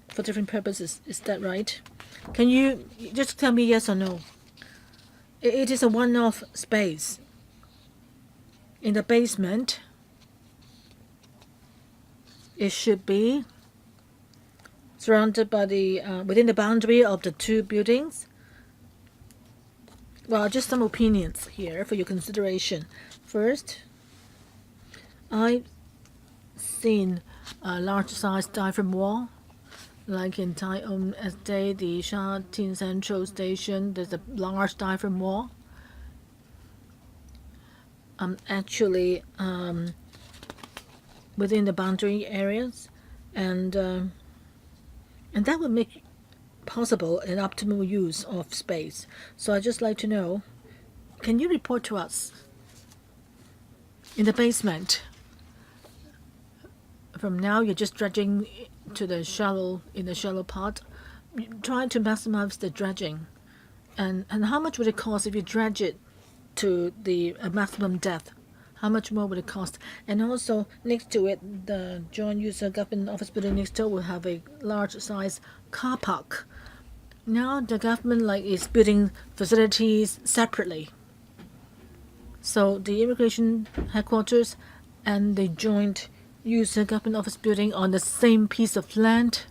for different purposes. Is that right? Can you just tell me yes or no? It is a one-off space. In the basement, it should be surrounded by within the boundary of the two buildings. Well, just some opinions here for your consideration. First, I've seen a large-sized diaphragm wall Like in Tai On Estate, the Sha Tin Central Station, there's a large diaphragm wall. Actually, within the boundary areas, and that would make possible an optimal use of space. So I'd just like to know, can you report to us in the basement? From now, you're just dredging to the shallow part, trying to maximize the dredging. And how much would it cost if you dredge it to the maximum depth? How much more would it cost? And also, next to it, the joint user government office building next door will have a large size car park. Now the government is building facilities separately. So the immigration headquarters and the joint user government office building on the same piece of land.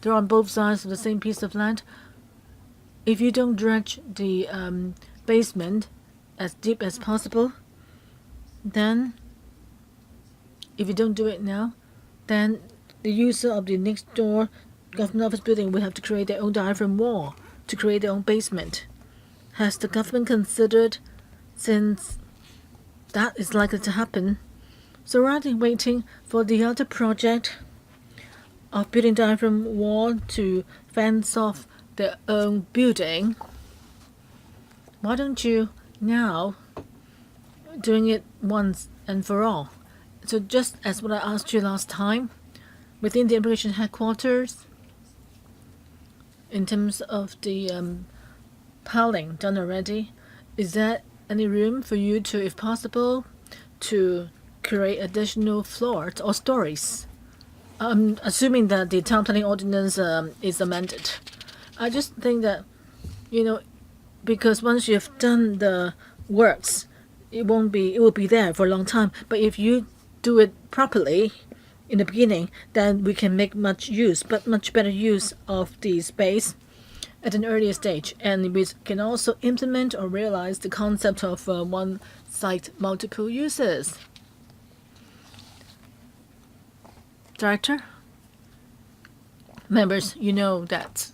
They're on both sides of the same piece of land. If you don't dredge the basement as deep as possible, then if you don't do it now, then the user of the next door government office building will have to create their own diaphragm wall to create their own basement. Has the government considered, since that is likely to happen, so rather than waiting for the other project of building diaphragm wall to fence off their own building, why don't you now doing it once and for all? So just as what I asked you last time, within the immigration headquarters, in terms of the piling done already, is there any room for you to, if possible, to create additional floors or stories? Assuming that the town planning ordinance is amended. I just think that, because once you've done the works, it will be there for a long time. But if you do it properly in the beginning, then we can make much better use of the space at an earlier stage. And we can also implement or realize the concept of one site, multiple uses. Director? Members, you know that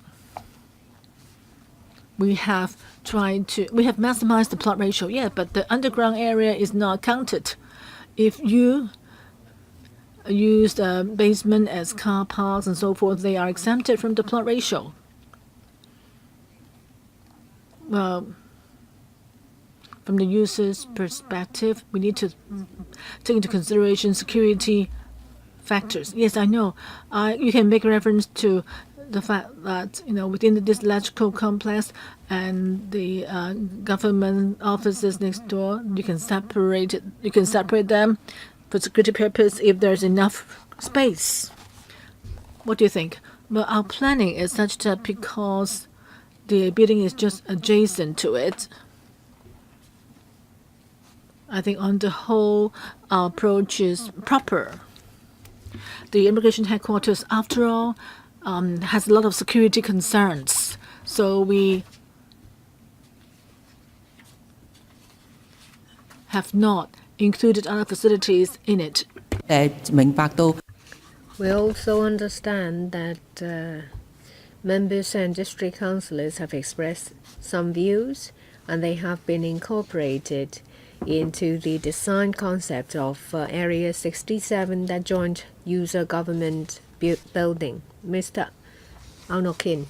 we have maximized the plot ratio, yeah, but the underground area is not counted. If you use the basement as car parks and so forth, they are exempted from the plot ratio. Well, from the user's perspective, we need to take into consideration security factors. Yes, I know. You can make reference to the fact that within this electrical complex and the government offices next door, you can separate it. You can separate them for security purpose if there's enough space. What do you think? Well, our planning is such that because the building is just adjacent to it, I think on the whole, our approach is proper. The immigration headquarters, after all, has a lot of security concerns. So we have not included other facilities in it. We also understand that members and district councillors have expressed some views, and they have been incorporated into the design concept of Area 67, that joint user government building. Mr. Aunokin.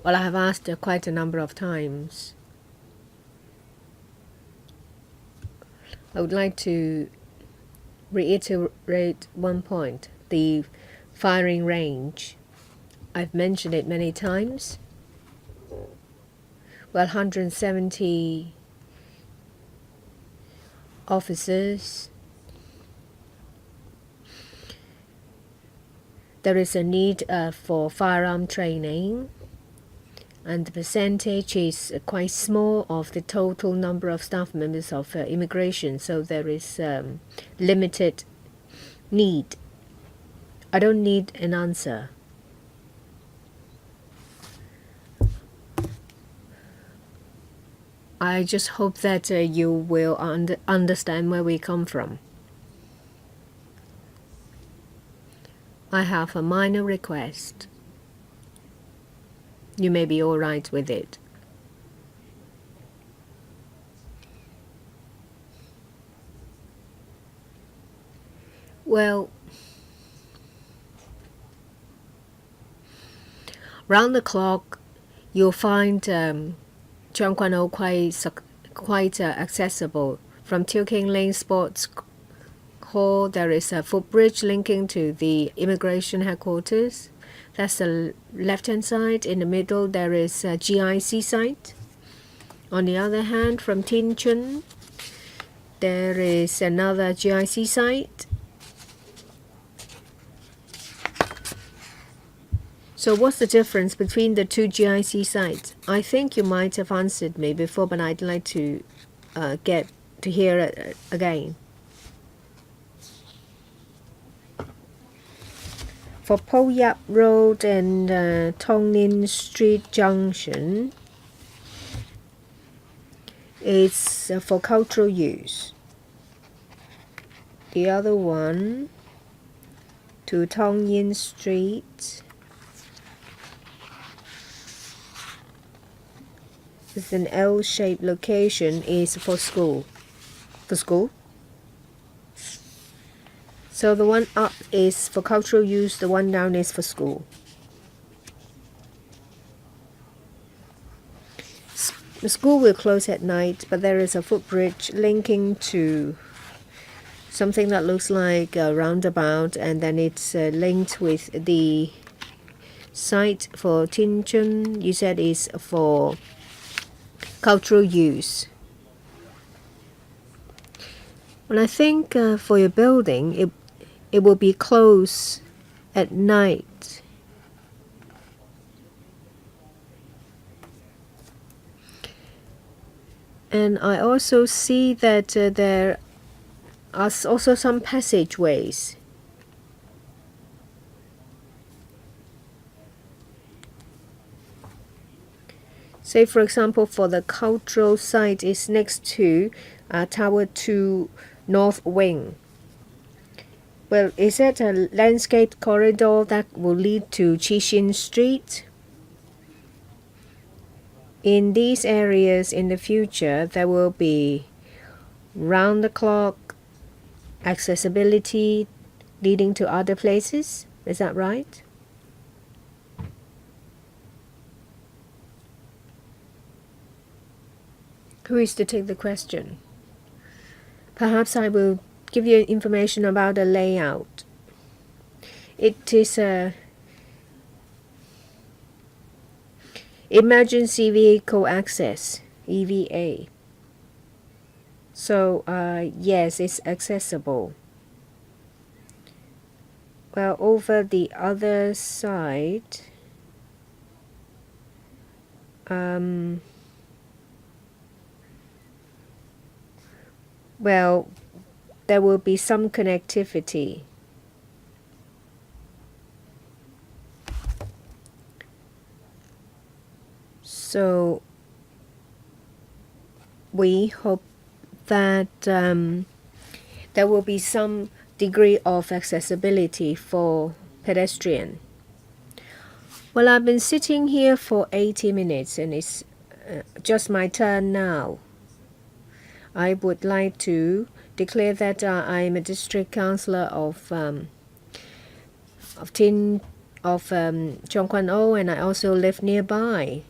Well, I have asked quite a number of times. I would like to reiterate one point. The firing range. I've mentioned it many times. Well, 170 officers. There is a need for firearm training, and the percentage is quite small of the total number of staff members of immigration, so there is limited need. I don't need an answer. I just hope that you will understand where we come from. I have a minor request. You may be all right with it. Well, round the clock, you'll find Zhangguanou quite accessible. From Tilking Lane Sports Hall, there is a footbridge linking to the immigration headquarters. That's the left-hand side. In the middle, there is a GIC site. On the other hand, from Tin Chun, there is another GIC site. So what's the difference between the two GIC sites? I think you might have answered me before, but I'd like to get to hear it again. For Po Yap Road and Tong Nin Street Junction, it's for cultural use. The other one to Tong Yin Street is an L-shaped location, is for school. For school. So the one up is for cultural use, the one down is for school. The school will close at night, but there is a footbridge linking to something that looks like a roundabout, and then it's linked with the site for Tin Chun. You said is for cultural use. Well, I think for your building, it will be closed at night. And I also see that there are also some passageways. Say, for example, for the cultural site is next to Tower 2 North Wing. Well, is that a landscape corridor that will lead to Qixin Street? In these areas in the future, there will be round-the-clock accessibility leading to other places. Is that right? Who is to take the question? Perhaps I will give you information about the layout. It is a emergency vehicle access, EVA. So yes, it's accessible. Well, over the other side, well, there will be some connectivity. So we hope that there will be some degree of accessibility for pedestrian. Well, I've been sitting here for 80 minutes and it's just my turn now. I would like to declare that I am a district councillor of Zhangguanou, and I also live nearby,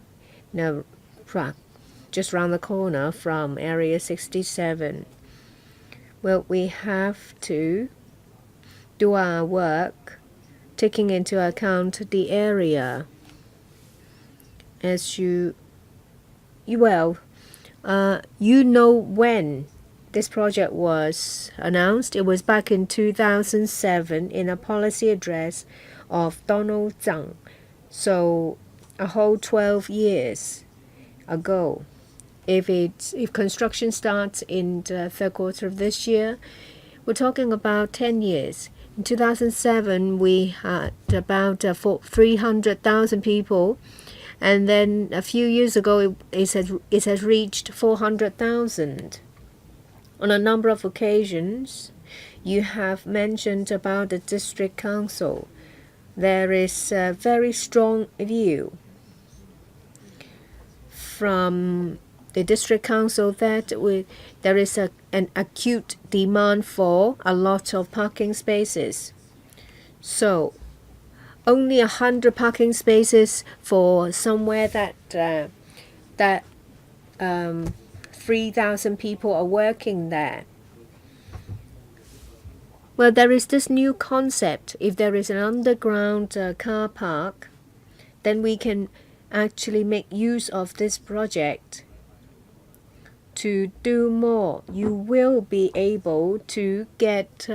just round the corner from Area 67. Well, we have to do our work taking into account the area. As you know when this project was announced. It was back in 2007 in a policy address of Donald Tsang. So a whole 12 years ago. If construction starts in the third quarter of this year, we're talking about 10 years. In 2007, we had about 300,000 people. And then a few years ago, it has reached 400,000. On a number of occasions, you have mentioned about the district council. there is a very strong view from the district council that there is an acute demand for a lot of parking spaces. So only 100 parking spaces for somewhere that 3,000 people are working there. Well, there is this new concept. If there is an underground car park, then we can actually make use of this project to do more. You will be able to get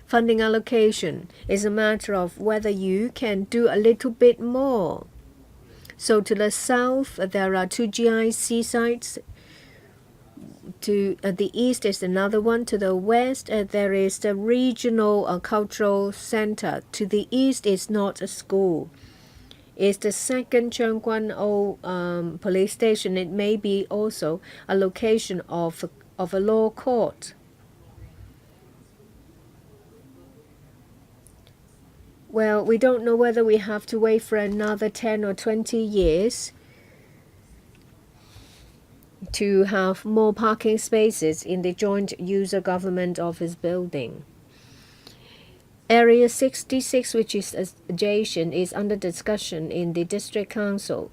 funding allocation. It's a matter of whether you can do a little bit more. So to the south, there are 2 GIC sites. To the east is another one. To the west, there is the regional cultural center. To the east is not a school. It's the second Chengguan police station. It may be also a location of a law court. Well, we don't know whether we have to wait for another 10 or 20 years to have more parking spaces in the joint user government office building. Area 66, which is adjacent, is under discussion in the district council.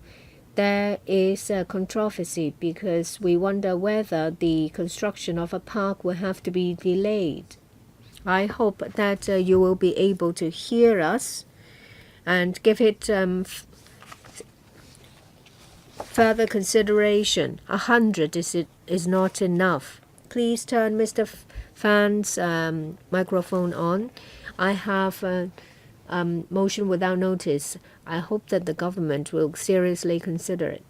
There is a controversy because we wonder whether the construction of a park will have to be delayed. I hope that you will be able to hear us and give it further consideration. 100 is not enough. Please turn Mr. Fan's microphone on. I have a motion without notice. I hope that the government will seriously consider it.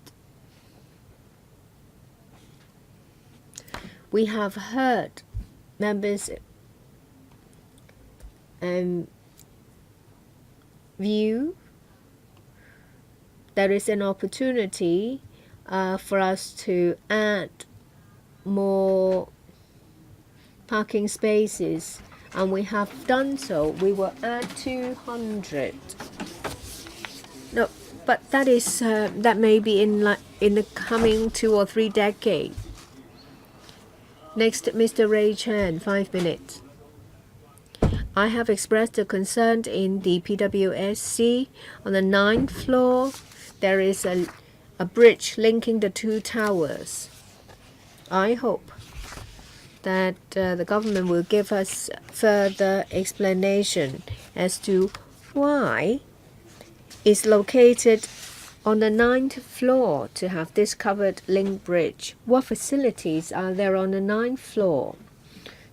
We have heard members' view. There is an opportunity for us to add more parking spaces, and we have done so. We will add 200. No, but that is that may be in the coming 2 or 3 decades. Next, Mr. Ray Chan, 5 minutes. I have expressed a concern in the PWSC. On the 9th floor, there is a bridge linking the 2 towers. I hope that the government will give us further explanation as to why it's located on the 9th floor to have this covered link bridge. What facilities are there on the 9th floor?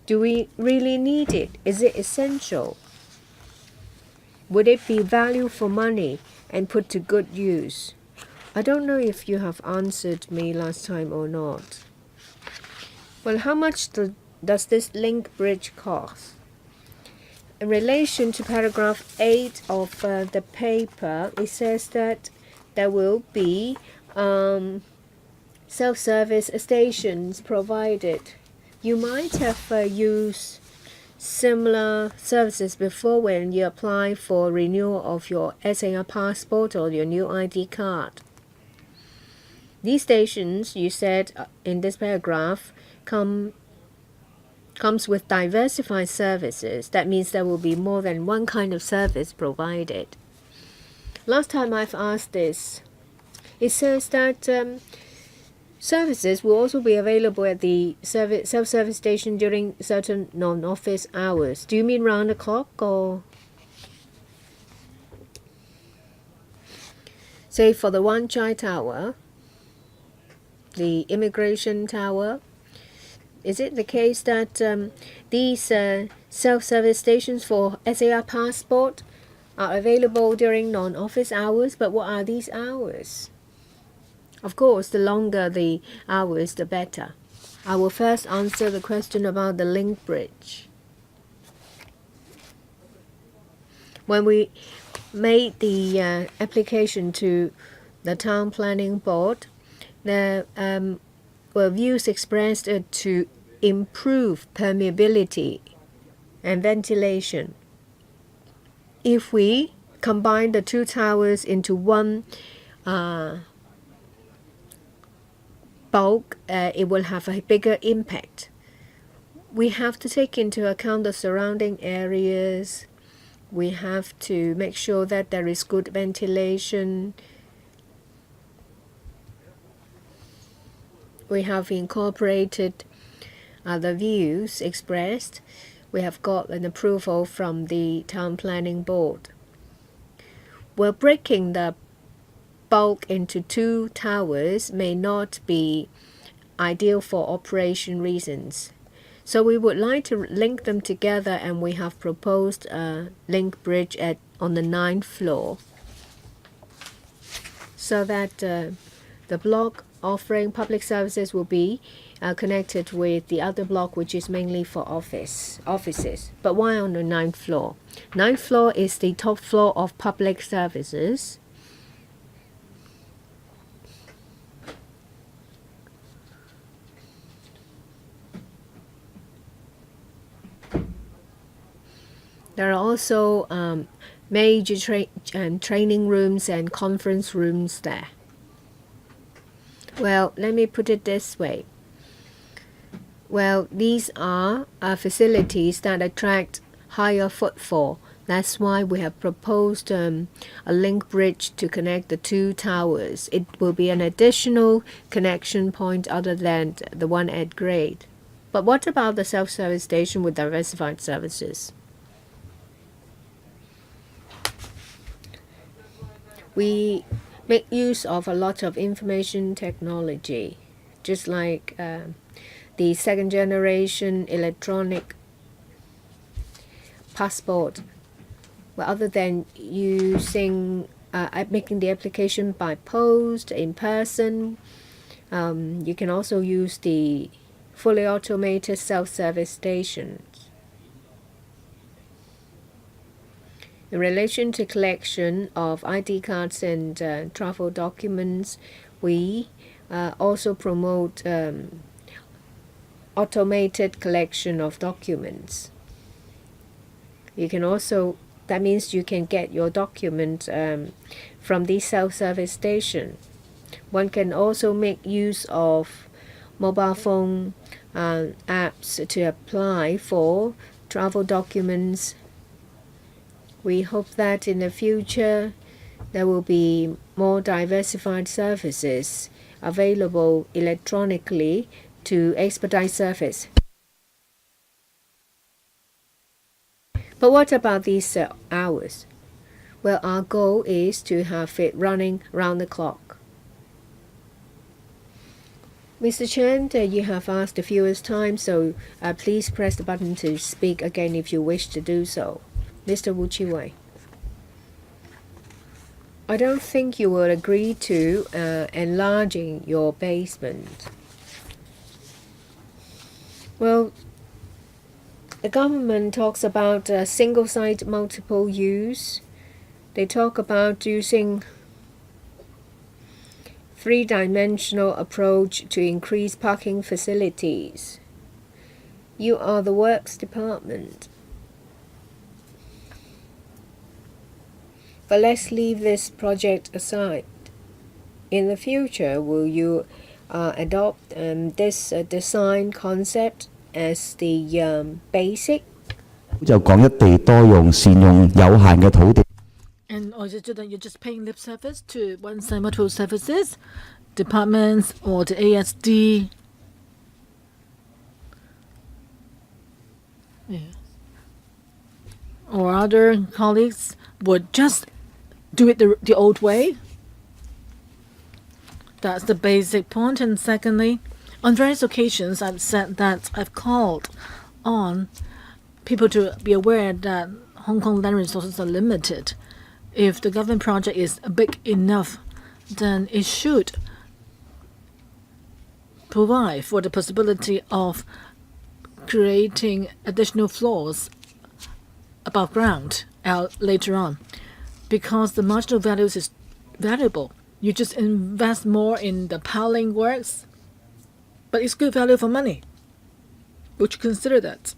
Do we really need it? Is it essential? Would it be value for money and put to good use? I don't know if you have answered me last time or not. Well, how much does this link bridge cost? In relation to paragraph 8 of the paper, it says that there will be self-service stations provided. You might have used similar services before when you apply for renewal of your SAR passport or your new ID card. These stations, you said in this paragraph, comes with diversified services. That means there will be more than one kind of service provided. Last time I've asked this, it says that services will also be available at the self-service station during certain non-office hours. Do you mean round the clock or? Say for the Wan Chai Tower, the immigration tower, is it the case that these self-service stations for SAR passport are available during non-office hours? But what are these hours? Of course, the longer the hours, the better. I will first answer the question about the link bridge. When we made the application to the Town Planning Board, there were views expressed to improve permeability and ventilation. If we combine the two towers into one bulk, it will have a bigger impact. We have to take into account the surrounding areas. We have to make sure that there is good ventilation. We have incorporated the views expressed. We have got an approval from the Town Planning Board. Well, breaking the bulk into two towers may not be ideal for operation reasons. So we would like to link them together, and we have proposed a link bridge on the 9th floor so that the block offering public services will be connected with the other block, which is mainly for offices. But why on the 9th floor? 9th floor is the top floor of public services. There are also major training rooms and conference rooms there. Well, let me put it this way. Well, these are facilities that attract higher footfall. That's why we have proposed a link bridge to connect the two towers. It will be an additional connection point other than the one at grade. But what about the self-service station with diversified services? We make use of a lot of information technology, just like the second generation electronic passport. Well, other than using making the application by post, in person, you can also use the fully automated self-service stations. In relation to collection of ID cards and travel documents, we also promote automated collection of documents. You can also, that means you can get your document from the self-service station. One can also make use of mobile phone apps to apply for travel documents. We hope that in the future there will be more diversified services available electronically to expedite service. But what about these hours? Well, our goal is to have it running round the clock. Mr. Chen, you have asked the fewest time, so please press the button to speak again if you wish to do so. Mr. Wu Chiwei. I don't think you will agree to enlarging your basement. Well, the government talks about single site multiple use. They talk about using three-dimensional approach to increase parking facilities. You are the Works Department. But let's leave this project aside. In the future, will you adopt this design concept as the basic? 就講一地多用，善用有限嘅土地。 And or is it that you're just paying lip service to one side multiple services, departments or the ASD? Yeah. Or other colleagues would just do it the old way? That's the basic point. And secondly, on various occasions, I've said that I've called on people to be aware that Hong Kong land resources are limited. If the government project is big enough, then it should provide for the possibility of creating additional floors above ground later on. Because the marginal values is valuable. You just invest more in the piling works, but it's good value for money. Would you consider that?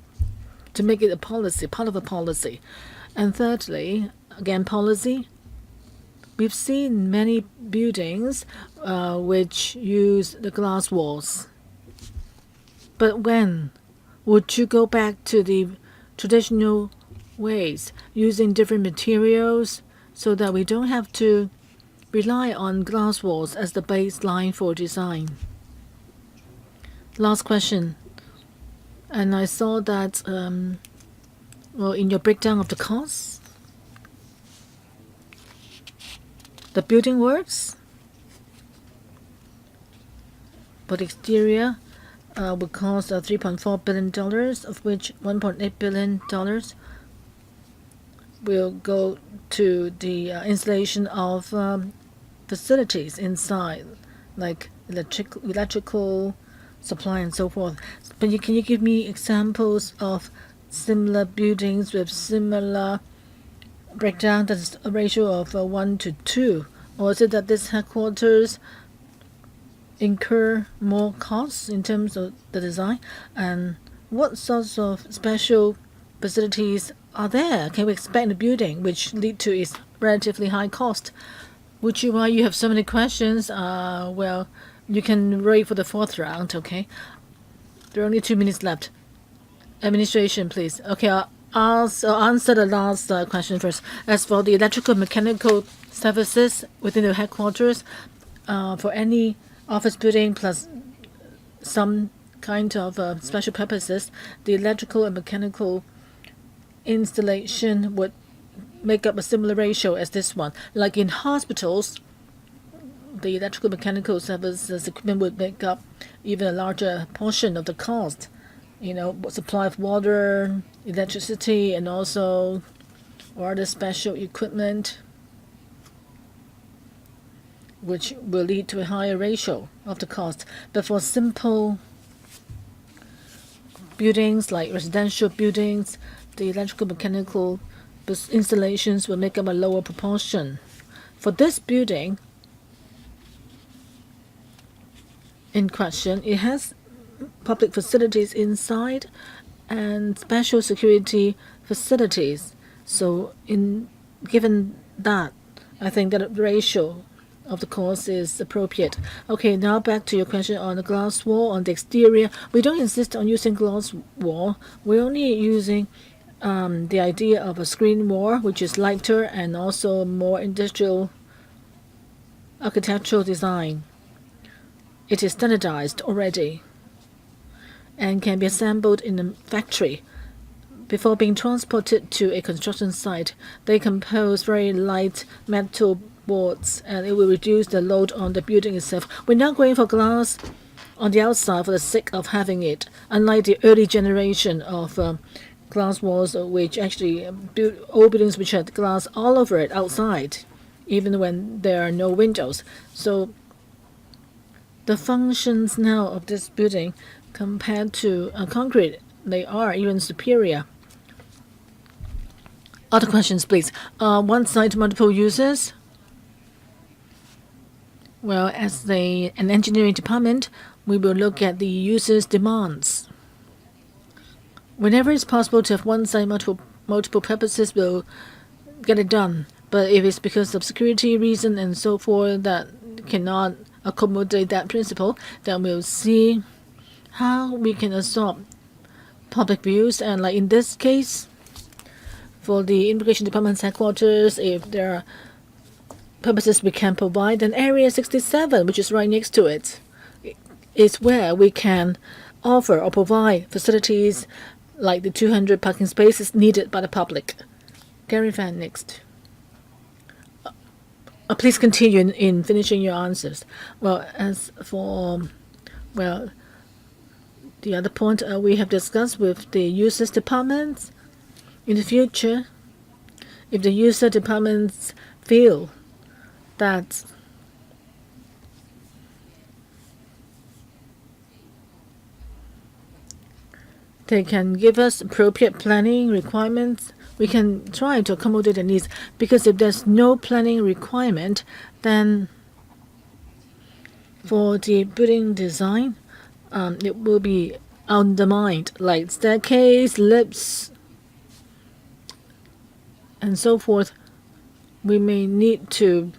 to make it a policy, part of a policy. And thirdly, again, policy. We've seen many buildings which use the glass walls. But when would you go back to the traditional ways, using different materials so that we don't have to rely on glass walls as the baseline for design? Last question. And I saw that, well, in your breakdown of the costs, the building works for the exterior would cost $3.4 billion, of which $1.8 billion will go to the installation of facilities inside, like electrical supply and so forth. But can you give me examples of similar buildings with similar breakdown, that's a ratio of 1 to 2? Or is it that this headquarters incur more costs in terms of the design? And what sorts of special facilities are there? Can we expect in a building which lead to its relatively high cost? Which is why you have so many questions. Well, you can wait for the fourth round, okay? There are only 2 minutes left. Administration, please. Okay, I'll answer the last question first. As for the electrical mechanical services within the headquarters, for any office building plus some kind of special purposes, the electrical and mechanical installation would make up a similar ratio as this one. Like in hospitals, the electrical mechanical services equipment would make up even a larger portion of the cost. You know, supply of water, electricity, and also other special equipment, which will lead to a higher ratio of the cost. But for simple buildings like residential buildings, the electrical mechanical installations will make up a lower proportion. For this building in question, it has public facilities inside and special security facilities. So given that, I think that the ratio of the cost is appropriate. Okay, now back to your question on the glass wall on the exterior. We don't insist on using glass wall. We're only using the idea of a screen wall, which is lighter and also more industrial architectural design. It is standardized already and can be assembled in a factory. Before being transported to a construction site, they compose very light metal boards, and it will reduce the load on the building itself. We're not going for glass on the outside for the sake of having it, unlike the early generation of glass walls, which actually build old buildings which had glass all over it outside, even when there are no windows. So the functions now of this building compared to concrete, they are even superior. Other questions, please. One site, multiple users. Well, as an engineering department, we will look at the users' demands. Whenever it's possible to have one site, multiple purposes, we'll get it done. But if it's because of security reason and so forth that cannot accommodate that principle, then we'll see how we can absorb public views. And like in this case, for the immigration department's headquarters, if there are purposes we can provide, then Area 67, which is right next to it, is where we can offer or provide facilities like the 200 parking spaces needed by the public. Gary Van next. Please continue in finishing your answers. Well, as for, well, the other point we have discussed with the users departments, in the future, if the user departments feel that they can give us appropriate planning requirements, we can try to accommodate the needs. Because if there's no planning requirement, then for the building design, it will be undermined, like staircase, lifts, and so forth. We may need to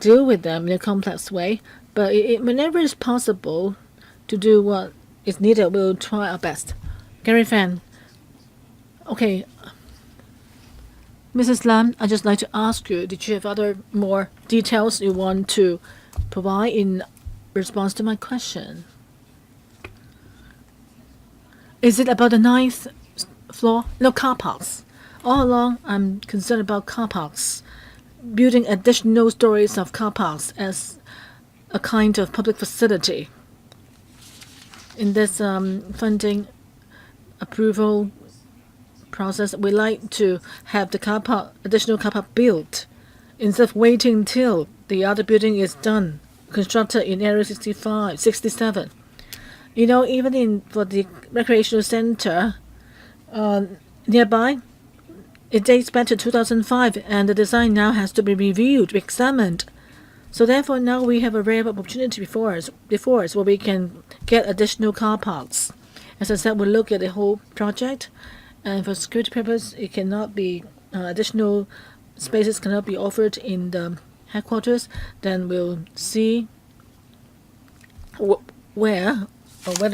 deal with them in a complex way, but whenever it's possible to do what is needed, we'll try our best. Gary Fan. Okay. Mrs. Lam, I'd just like to ask you, did you have other more details you want to provide in response to my question? Is it about the 9th floor? No, car parks. All along, I'm concerned about car parks. Building additional stories of car parks as a kind of public facility. In this funding approval process, we like to have the additional car park built instead of waiting till the other building is done, constructed in Area 67. You know, even for the recreational center nearby, it dates back to 2005, and the design now has to be reviewed, examined. So therefore, now we have a rare opportunity before us where we can get additional car parks. As I said, we'll look at the whole project, and for security purposes, it cannot be additional spaces cannot be offered in the headquarters. Then we'll see whether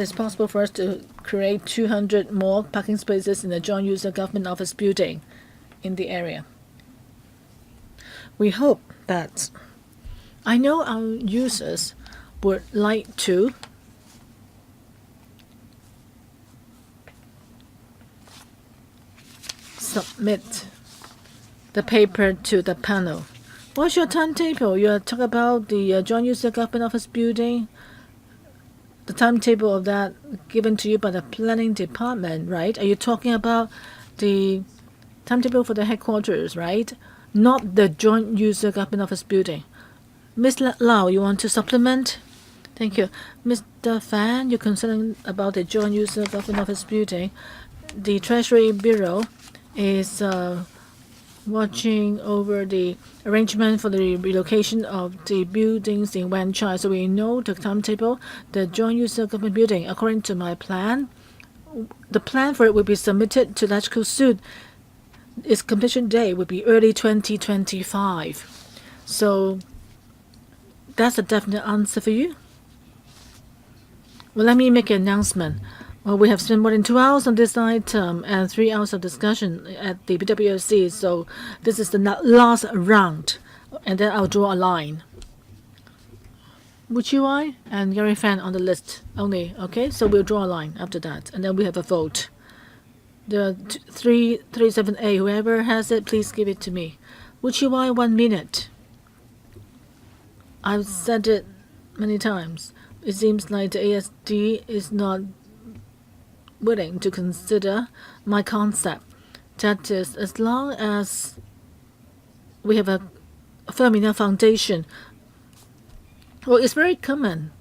it's possible for us to create 200 more parking spaces in the joint user government office building in the area. We hope that I know our users would like to submit the paper to the panel. What's your timetable? You're talking about the joint user government office building, the timetable of that given to you by the planning department, right? Are you talking about the timetable for the headquarters, right? Not the joint user government office building. Ms. Lau, you want to supplement? Thank you. Mr. Fan, you're concerned about the joint user government office building. The Treasury Bureau is watching over the arrangement for the relocation of the buildings in Wan Chai. So we know the timetable. The joint user government building, according to my plan, the plan for it will be submitted to electrical suit. Its completion date will be early 2025. So that's a definite answer for you. Well, let me make an announcement. Well, we have spent more than 2 hours on this item and 3 hours of discussion at the BWC. So this is the last round, and then I'll draw a line. Wu Chi and Gary Fan on the list only. Okay, so we'll draw a line after that, and then we have a vote. The 337A, whoever has it, please give it to me. Wu Chi 1 minute. I've said it many times. It seems like the ASD is not willing to consider my concept. That is, as long as we have a firm enough foundation. Well, it's very common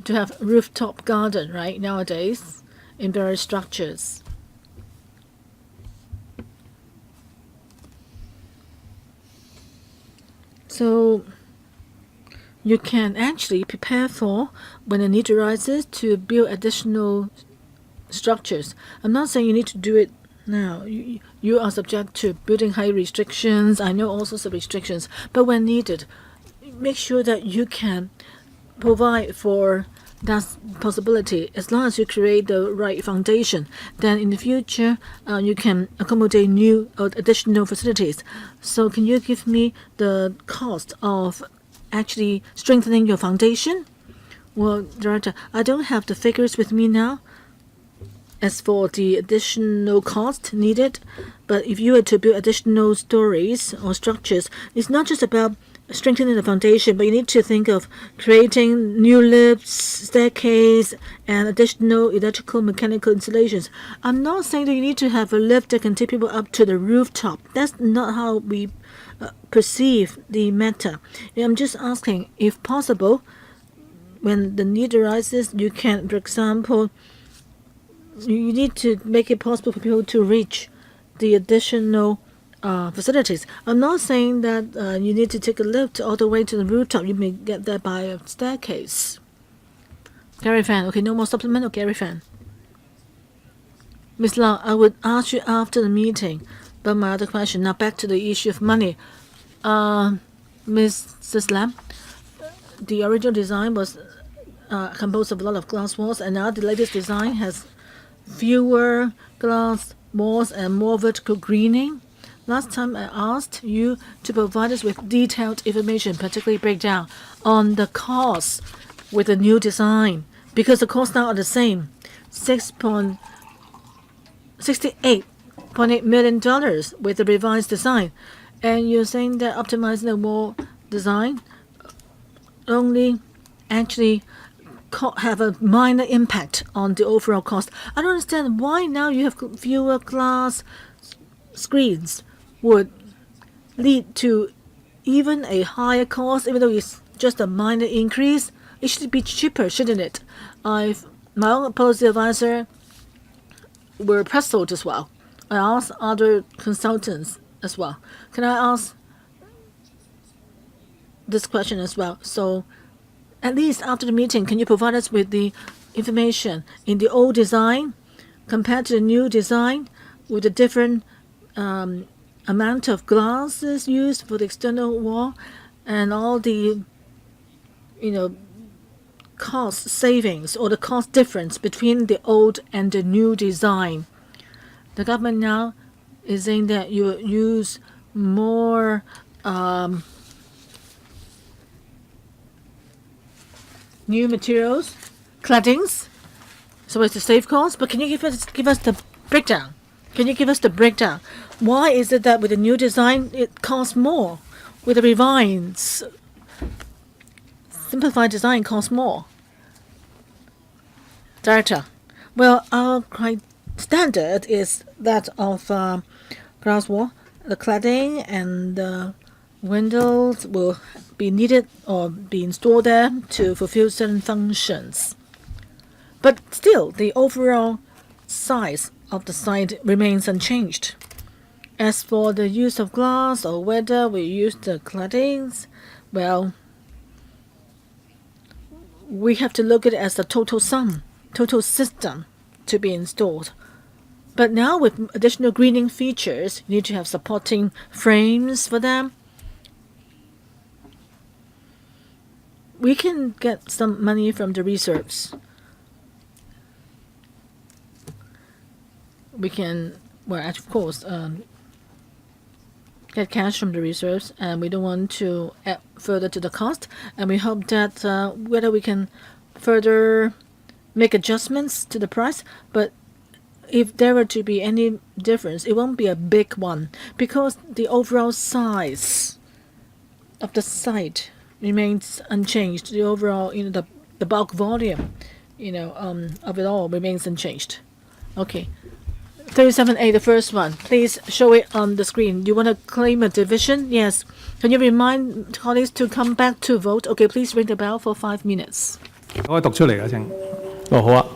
to have rooftop garden, right, nowadays in various structures. So you can actually prepare for when a need arises to build additional structures. I'm not saying you need to do it now. You are subject to building height restrictions. I know all sorts of restrictions. But when needed, make sure that you can provide for that possibility. As long as you create the right foundation, then in the future you can accommodate new or additional facilities. So can you give me the cost of actually strengthening your foundation? Well, Director, I don't have the figures with me now as for the additional cost needed, but if you were to build additional stories or structures, it's not just about strengthening the foundation, but you need to think of creating new lifts, staircase, and additional electrical mechanical installations. I'm not saying that you need to have a lift that can take people up to the rooftop. That's not how we perceive the matter. I'm just asking, if possible, when the need arises, you can, for example, you need to make it possible for people to reach the additional facilities. I'm not saying that you need to take a lift all the way to the rooftop. You may get there by a staircase. Gary Fan. Okay, no more supplement. Okay, Gary Fan. Ms. Lau, I would ask you after the meeting. But my other question, now back to the issue of money. Mrs. Lam, the original design was composed of a lot of glass walls, and now the latest design has fewer glass walls and more vertical greening. Last time I asked you to provide us with detailed information, particularly breakdown on the costs with the new design, because the costs now are the same, $68.8 million with the revised design. And you're saying that optimizing the wall design only actually have a minor impact on the overall cost. I don't understand why now you have fewer glass screens would lead to even a higher cost, even though it's just a minor increase. It should be cheaper, shouldn't it? My own policy advisor were puzzled as well. I asked other consultants as well. Can I ask this question as well? So at least after the meeting, can you provide us with the information in the old design compared to the new design with the different amount of glasses used for the external wall and all the, cost savings or the cost difference between the old and the new design? The government now is saying that you use more new materials, claddings, so as to save costs. But can you give us the breakdown? Can you give us the breakdown? Why is it that with the new design it costs more, with the revised, simplified design costs more? Director, well, our standard is that of glass wall, the cladding and the windows will be needed or be installed there to fulfill certain functions. But still, the overall size of the site remains unchanged. As for the use of glass or whether we use the claddings, well, we have to look at it as the total sum, total system to be installed. But now with additional greening features, you need to have supporting frames for them. We can get some money from the reserves. We can, well, of course, get cash from the reserves, and we don't want to add further to the cost. And we hope that whether we can further make adjustments to the price, but if there were to be any difference, it won't be a big one because the overall size of the site remains unchanged. The overall, the bulk volume, of it all remains unchanged. Okay. 37A, the first one. Please show it on the screen. You want to claim a division? Yes. Can you remind colleagues to come back to vote? Okay, please ring the bell for 5 minutes. 可以讀出嚟嘅請。好啊。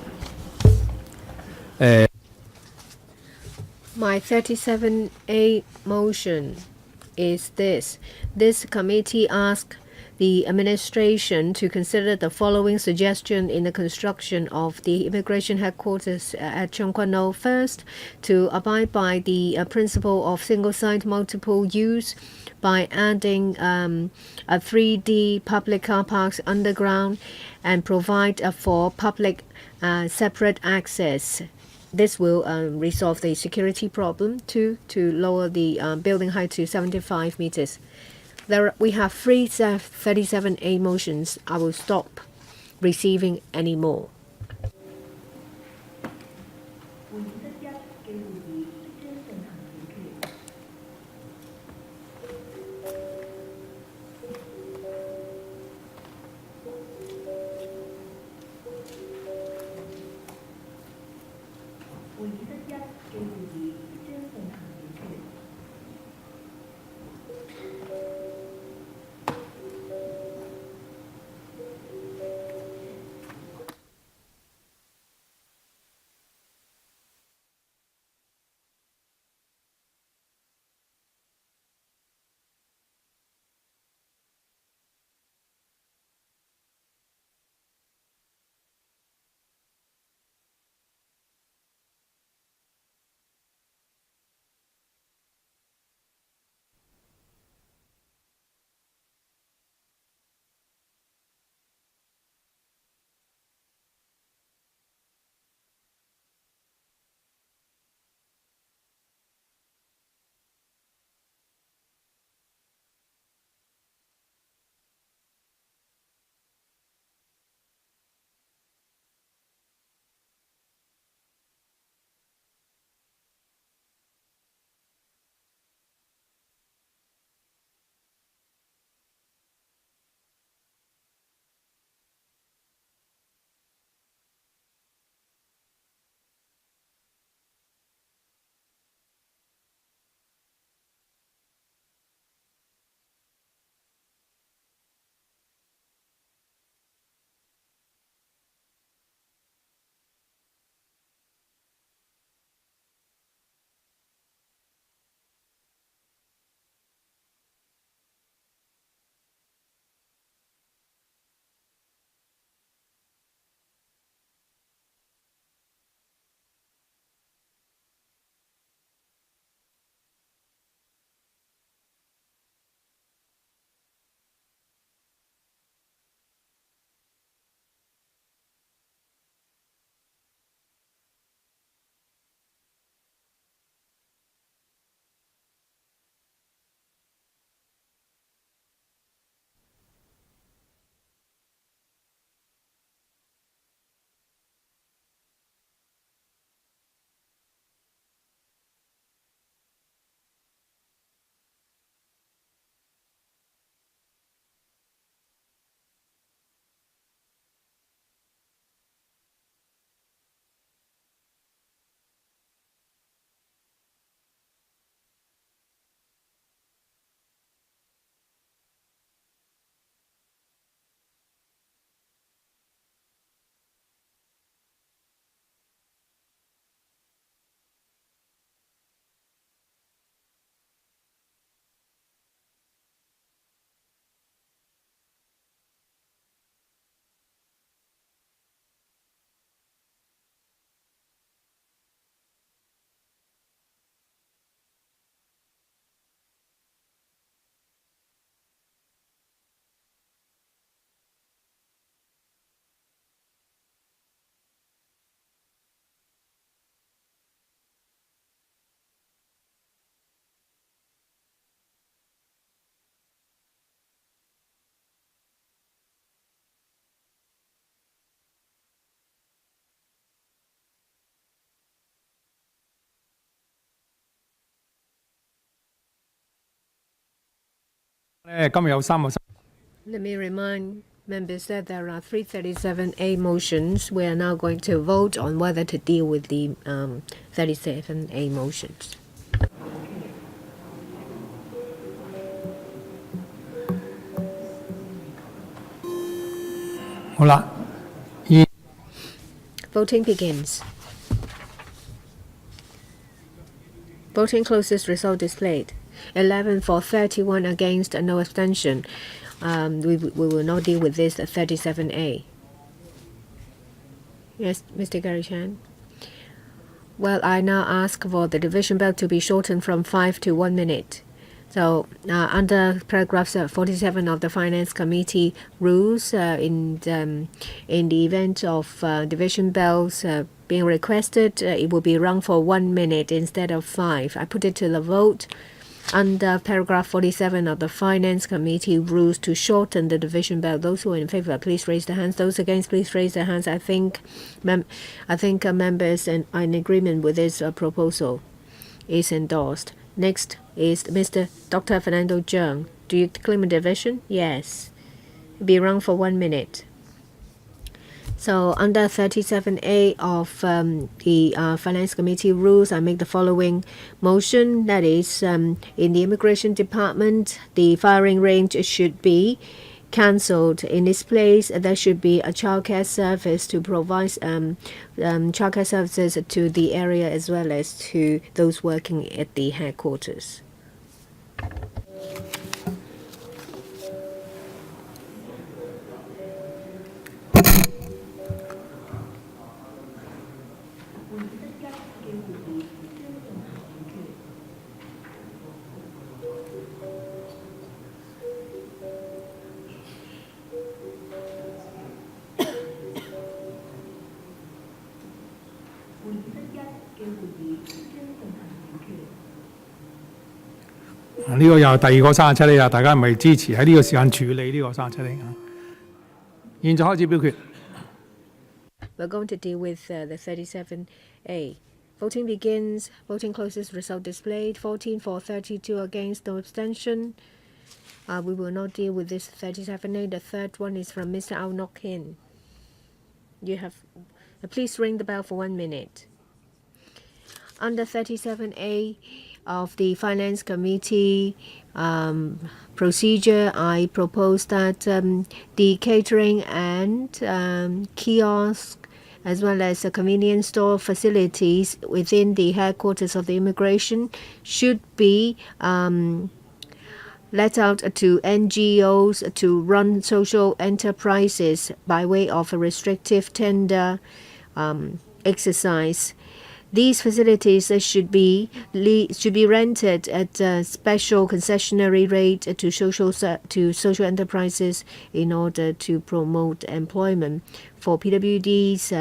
My 37A motion is this. This committee asks the administration to consider the following suggestion in the construction of the immigration headquarters at Cheung Kwan O. First, to abide by the principle of single-site multiple use by adding a 3D public car parks underground and provide for public separate access. This will resolve the security problem to lower the building height to 75 meters. We have 3 37A motions. I will stop receiving any more. 今日有3個。 Let me remind members that there are 337A motions. We are now going to vote on whether to deal with the 37A motions. 好啦， Voting begins. Voting closes. Result displayed. 11 for, 31 against, and no abstention. We will not deal with this 37A. Yes, Mr. Gary Chan. Well, I now ask for the division bell to be shortened from 5 to 1 minute. So, under paragraph 47 of the Finance Committee rules, in the event of division bells being requested, it will be rung for 1 minute instead of 5. I put it to the vote under paragraph 47 of the Finance Committee rules to shorten the division bell. Those who are in favor, please raise their hands. Those against, please raise their hands. I think members are in agreement with this proposal is endorsed. Next is Mr. Dr. Fernando Zheng. Do you claim a division? Yes. Be rung for 1 minute. So under 37A of the Finance Committee rules, I make the following motion. That is, in the Immigration Department, the firing range should be cancelled. In this place, there should be a childcare service to provide childcare services to the area as well as to those working at the headquarters. 呢個又係第2個37厘啊！大家係咪支持喺呢個時間處理呢個37厘啊？現在開始表決。 We're going to deal with the 37A. Voting begins. Voting closes. Result displayed. 14 for, 32 against, no abstention. We will not deal with this 37A. The third one is from Mr. Ao Nok Hin. You have. Please ring the bell for 1 minute. Under 37A of the Finance Committee procedure, I propose that the catering and kiosk as well as the convenience store facilities within the headquarters of the immigration should be let out to NGOs to run social enterprises by way of a restrictive tender exercise. These facilities should be rented at a special concessionary rate to social enterprises in order to promote employment for PWDs,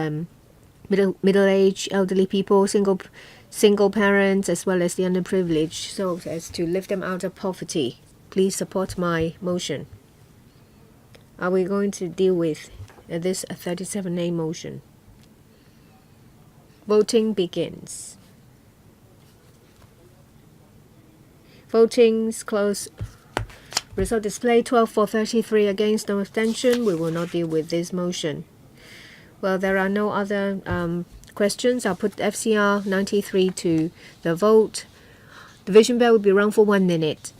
middle-aged elderly people, single parents, as well as the underprivileged, so as to lift them out of poverty. Please support my motion. Are we going to deal with this 37A motion? Voting begins. Voting's closed. Result display 12 for, 33 against, no abstention. We will not deal with this motion. Well, there are no other questions. I'll put FCR 93 to the vote. Division bell will be rung for 1 minute.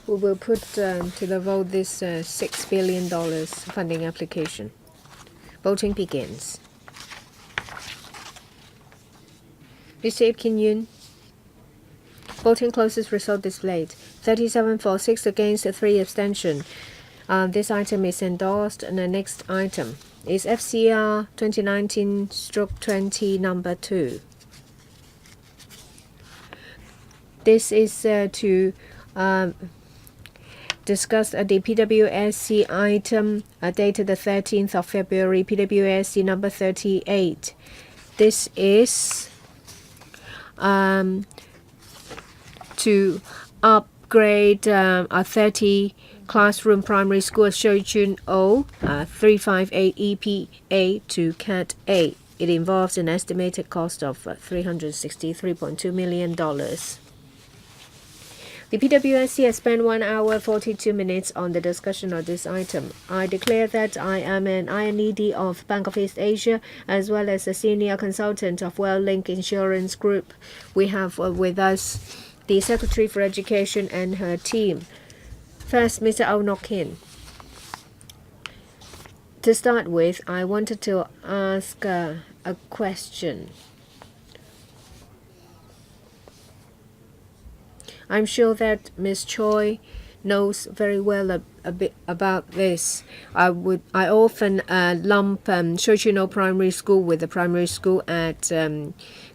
We'll will put to the vote this $6 billion funding application. Voting begins. Mr. Ip Kin Yun. Voting closes. Result displayed. 37 for, 6 against, 3 abstention. This item is endorsed. And the next item is FCR 2019/20 number 2. This is to discuss the PWSC item dated the 13th of February, PWSC number 38. This is to upgrade a 30 classroom primary school at Shouchun O 358 EPA to Cat A. It involves an estimated cost of $363.2 million. The PWSC has spent 1 hour 42 minutes on the discussion of this item. I declare that I am an INED of Bank of East Asia as well as a senior consultant of WellLink Insurance Group. We have with us the Secretary for Education and her team. First, Mr. Au Nok Hin. To start with, I wanted to ask a question. I'm sure that Ms. Choi knows very well a bit about this. I often lump Shouchun Primary School with the primary school at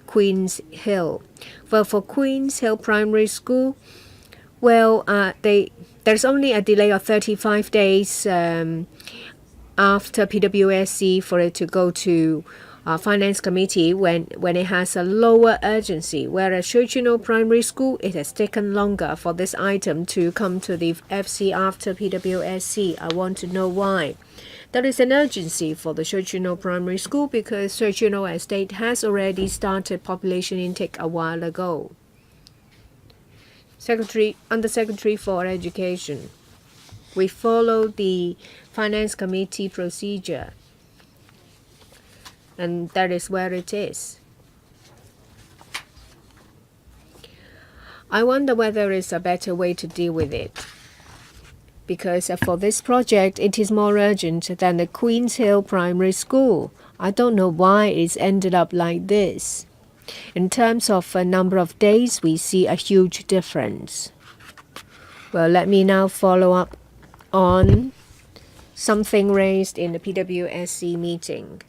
Queens Hill. Well, for Queens Hill Primary School, well, there's only a delay of 35 days after PWSC for it to go to Finance Committee when it has a lower urgency, whereas Shouchun Primary School, it has taken longer for this item to come to the FC after PWSC. I want to know why. There is an urgency for the Shouchun Primary School because Shouchun Estate has already started population intake a while ago. Undersecretary for Education. We follow the Finance Committee procedure. And that is where it is. I wonder whether there is a better way to deal with it. Because for this project, it is more urgent than the Queens Hill Primary School. I don't know why it's ended up like this. In terms of a number of days, we see a huge difference. Well, let me now follow up on something raised in the PWSC meeting.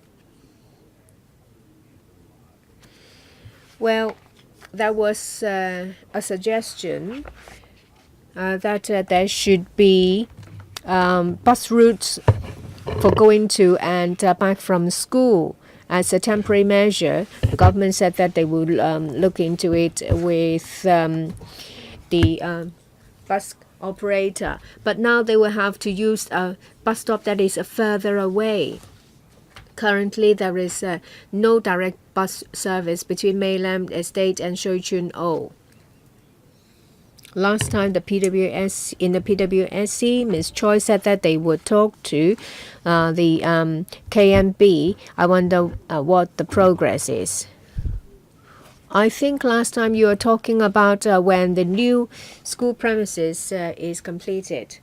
Well, there was a suggestion that there should be bus routes for going to and back from school as a temporary measure. The government said that they would look into it with the bus operator. But now they will have to use a bus stop that is further away. Currently, there is no direct bus service between Mainland Estate and Shouchun O. Last time in the PWSC, Ms. Choi said that they would talk to the KMB. I wonder what the progress is. I think last time you were talking about when the new school premises is completed.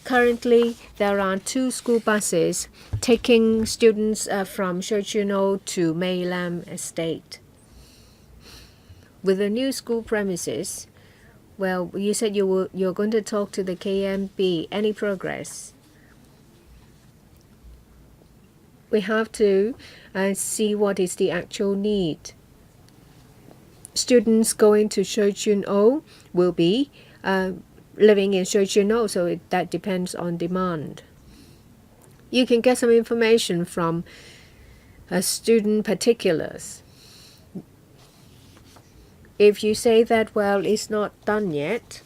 Currently, there are 2 school buses taking students from Shouchun O to Mainland Estate. With the new school premises, well, you said you're going to talk to the KMB. Any progress? We have to see what is the actual need. Students going to Shouchun O will be living in Shouchun O, so that depends on demand. You can get some information from student particulars. If you say that, well, it's not done yet,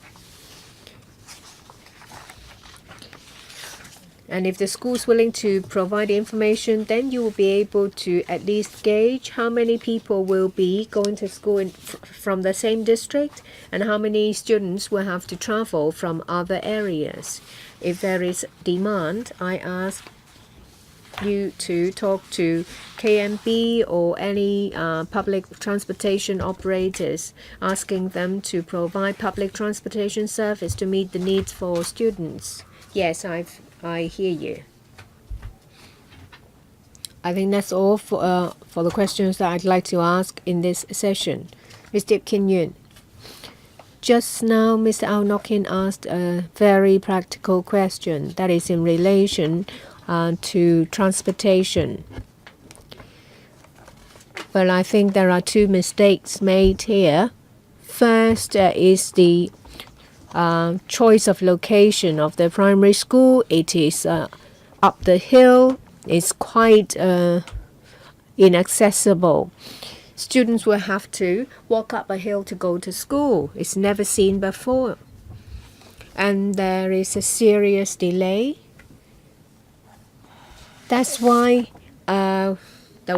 and if the school is willing to provide information, then you will be able to at least gauge how many people will be going to school from the same district and how many students will have to travel from other areas. If there is demand, I ask you to talk to KMB or any public transportation operators, asking them to provide public transportation service to meet the needs for students? Yes, I hear you. I think that's all for the questions that I'd like to ask in this session. Mr. Kim Yun. Just now, Mr. Ao Nokin asked a very practical question that is in relation to transportation. But I think there are two mistakes made here. First is the choice of location of the primary school. It is up the hill. It's quite inaccessible. Students will have to walk up a hill to go to school. It's never seen before. And there is a serious delay. That's why there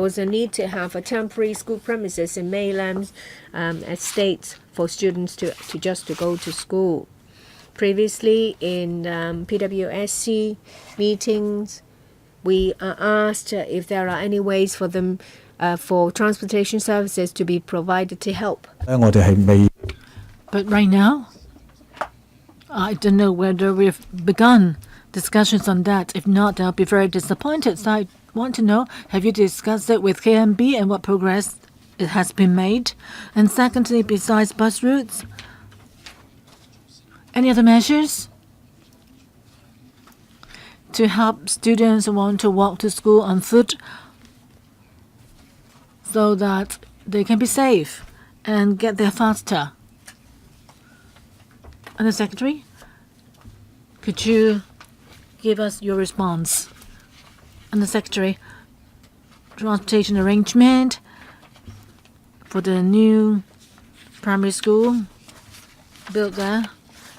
was a need to have a temporary school premises in mainland estates for students to go to school. Previously in PWSC meetings, we asked if there are any ways for them for transportation services to be provided to help. But right now, I don't know whether we've begun discussions on that. If not, I'll be very disappointed. So I want to know, have you discussed it with KMB and what progress it has been made? And secondly, besides bus routes, any other measures to help students who want to walk to school on foot so that they can be safe and get there faster? And the Secretary, could you give us your response? And the Secretary, transportation arrangement for the new primary school built there.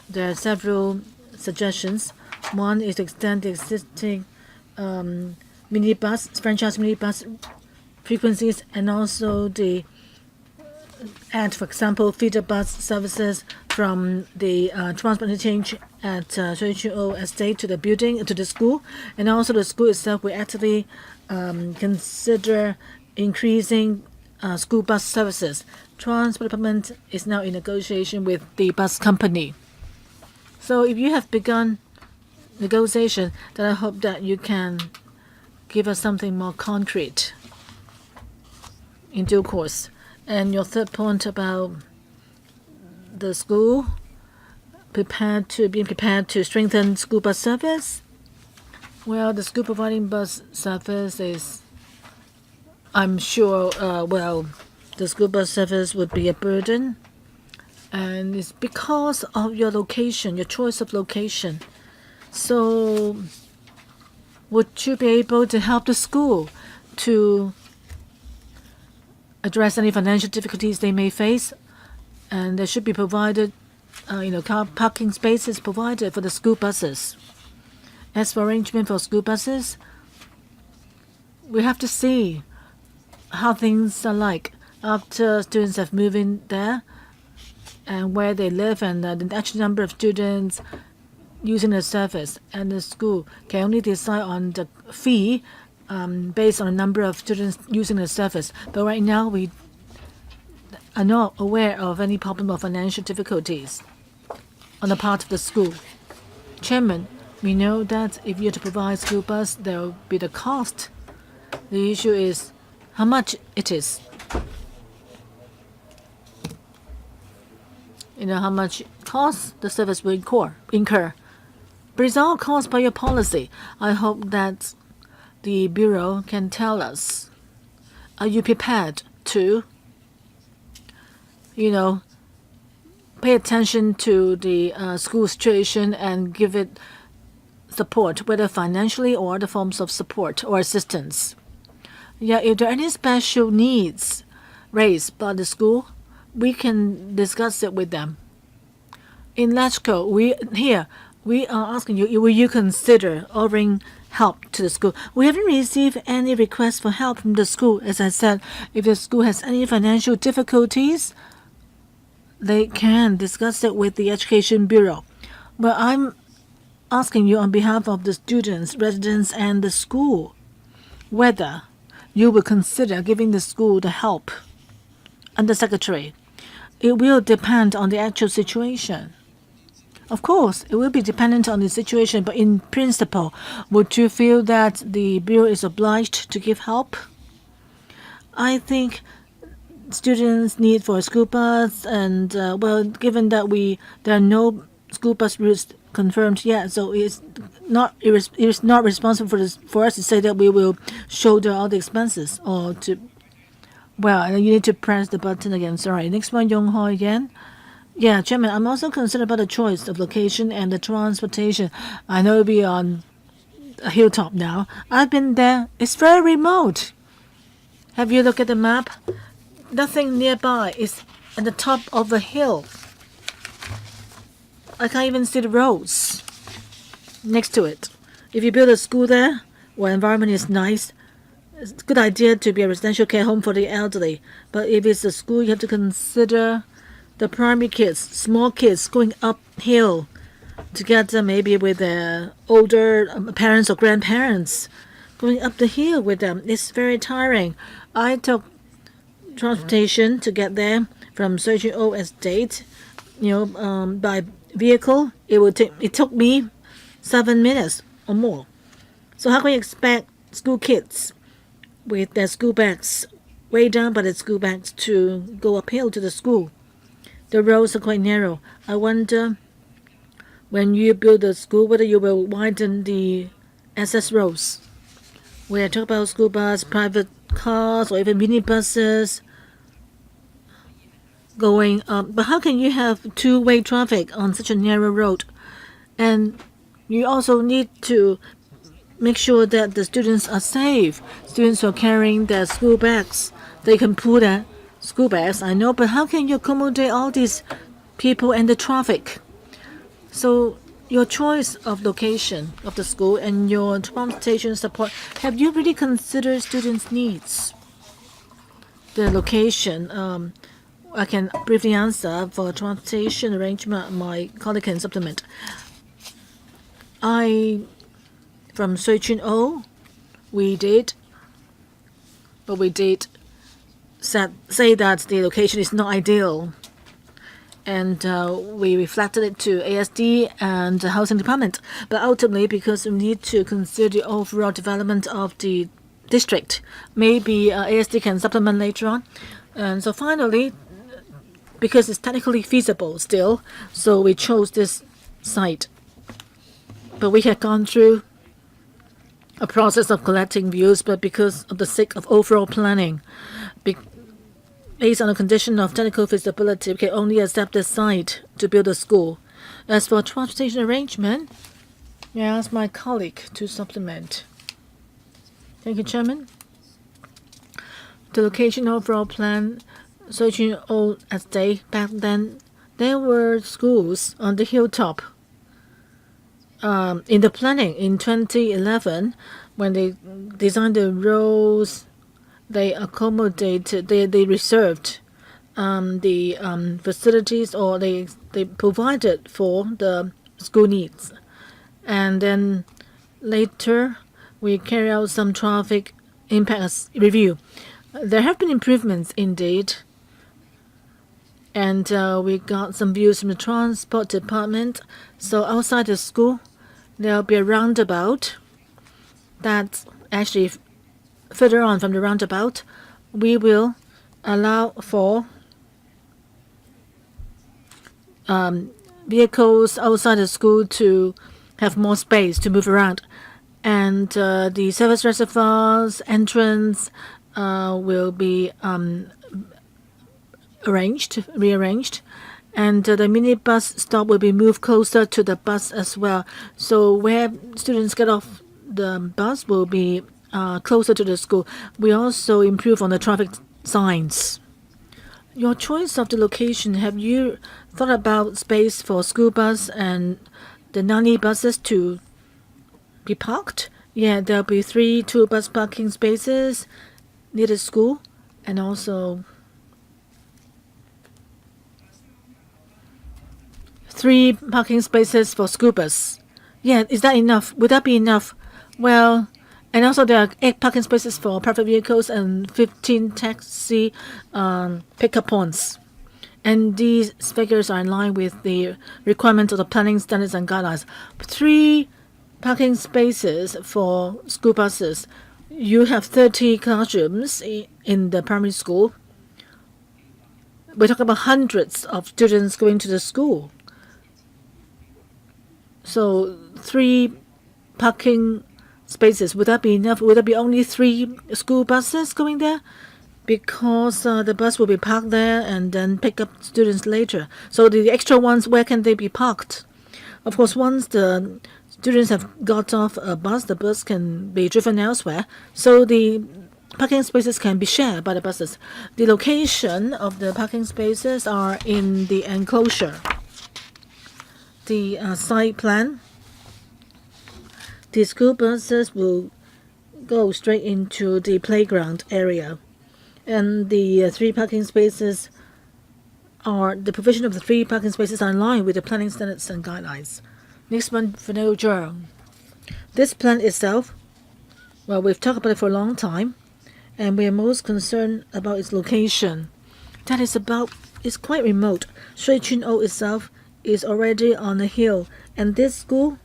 There are several suggestions. One is to extend the existing minibus, franchise minibus frequencies, and also the add, for example, feeder bus services from the transport interchange at Shuichuo Estate to the building, to the school. And also the school itself will actively consider increasing school bus services. Transport Department is now in negotiation with the bus company. So if you have begun negotiation, then I hope that you can give us something more concrete in due course. And your third point about the school being prepared to strengthen school bus service. Well, the school providing bus service is, I'm sure, the school bus service would be a burden. And it's because of your location, your choice of location. So would you be able to help the school to address any financial difficulties they may face? And there should be provided, car parking spaces provided for the school buses. As for arrangement for school buses, we have to see how things are like after students have moved in there and where they live and the actual number of students using the service. And the school can only decide on the fee based on the number of students using the service. But right now, we are not aware of any problem of financial difficulties on the part of the school. Chairman, we know that if you're to provide school bus, there will be the cost. The issue is how much it is. How much cost the service will incur. But it's all caused by your policy. I hope that the Bureau can tell us, are you prepared to, pay attention to the school situation and give it support, whether financially or other forms of support or assistance? Yeah, if there are any special needs raised by the school, we can discuss it with them. In LegCo, we are asking you, will you consider offering help to the school? We haven't received any requests for help from the school. As I said, if the school has any financial difficulties, they can discuss it with the Education Bureau. But I'm asking you on behalf of the students, residents, and the school, whether you will consider giving the school the help undersecretary. It will depend on the actual situation. Of course, it will be dependent on the situation, but in principle, would you feel that the bureau is obliged to give help? I think students' need for a school bus, and given that there are no school bus routes confirmed yet, so it's not responsible for us to say that we will shoulder all the expenses or to. Well, you need to press the button again. Sorry. Next one, Yong Ho again. Yeah, Chairman, I'm also concerned about the choice of location and the transportation. I know it'll be on a hilltop now. I've been there. It's very remote. Have you looked at the map? Nothing nearby. It's at the top of a hill. I can't even see the roads next to it. If you build a school there, where environment is nice, it's a good idea to be a residential care home for the elderly. But if it's a school, you have to consider the primary kids, small kids going uphill together maybe with their older parents or grandparents going up the hill with them. It's very tiring. I took transportation to get there from Searching Old Estate, by vehicle. It took me 7 minutes or more. So how can you expect school kids with their school bags way down by the school bags to go uphill to the school? The roads are quite narrow. I wonder when you build a school whether you will widen the access roads. When I talk about school bus, private cars, or even minibuses going up. But how can you have two-way traffic on such a narrow road? And you also need to make sure that the students are safe. Students are carrying their school bags. They can pull their school bags, I know, but how can you accommodate all these people and the traffic? So your choice of location of the school and your transportation support, have you really considered students' needs? The location, I can briefly answer. For transportation arrangement, my colleague can supplement. From Searching O, we did say that the location is not ideal, and we reflected it to ASD and the housing department. But ultimately, because we need to consider the overall development of the district, maybe ASD can supplement later on. And so finally, because it's technically feasible still, so we chose this site. But we had gone through a process of collecting views, but because of the sake of overall planning, based on the condition of technical feasibility, we can only accept this site to build a school. As for transportation arrangement, may I ask my colleague to supplement? Thank you, Chairman. The location overall plan, Searching Old Estate, back then, there were schools on the hilltop. In the planning in 2011, when they designed the roads, they accommodated, they reserved the facilities, or they provided for the school needs. And then later, we carry out some traffic impact review. There have been improvements indeed. And we got some views from the transport department. So outside the school, there'll be a roundabout. That's actually further on from the roundabout. We will allow for vehicles outside the school to have more space to move around. And the service reservoirs entrance will be rearranged, and the minibus stop will be moved closer to the bus as well. So where students get off the bus will be closer to the school. We also improve on the traffic signs. Your choice of the location, have you thought about space for school bus and the nanny buses to be parked? Yeah, there'll be 3 bus parking spaces near the school, and also 3 parking spaces for school bus. Yeah, is that enough? Would that be enough? Well, And also there are 8 parking spaces for private vehicles and 15 taxi pickup points. And these figures are in line with the requirements of the planning standards and guidelines. 3 parking spaces for school buses. You have 30 classrooms in the primary school. We're talking about hundreds of students going to the school. So 3 parking spaces, would that be enough? Would there be only 3 school buses going there? Because the bus will be parked there and then pick up students later. So the extra ones, where can they be parked? Of course, once the students have got off a bus, the bus can be driven elsewhere. So the parking spaces can be shared by the buses. The location of the parking spaces are in the enclosure. The site plan. The school buses will go straight into the playground area. And the 3 parking spaces the provision of the 3 parking spaces are in line with the planning standards and guidelines. Next one, Vanilla. This plan itself, well, we've talked about it for a long time, and we are most concerned about its location. That is it's quite remote. Shui Chun O itself is already on a hill, and this school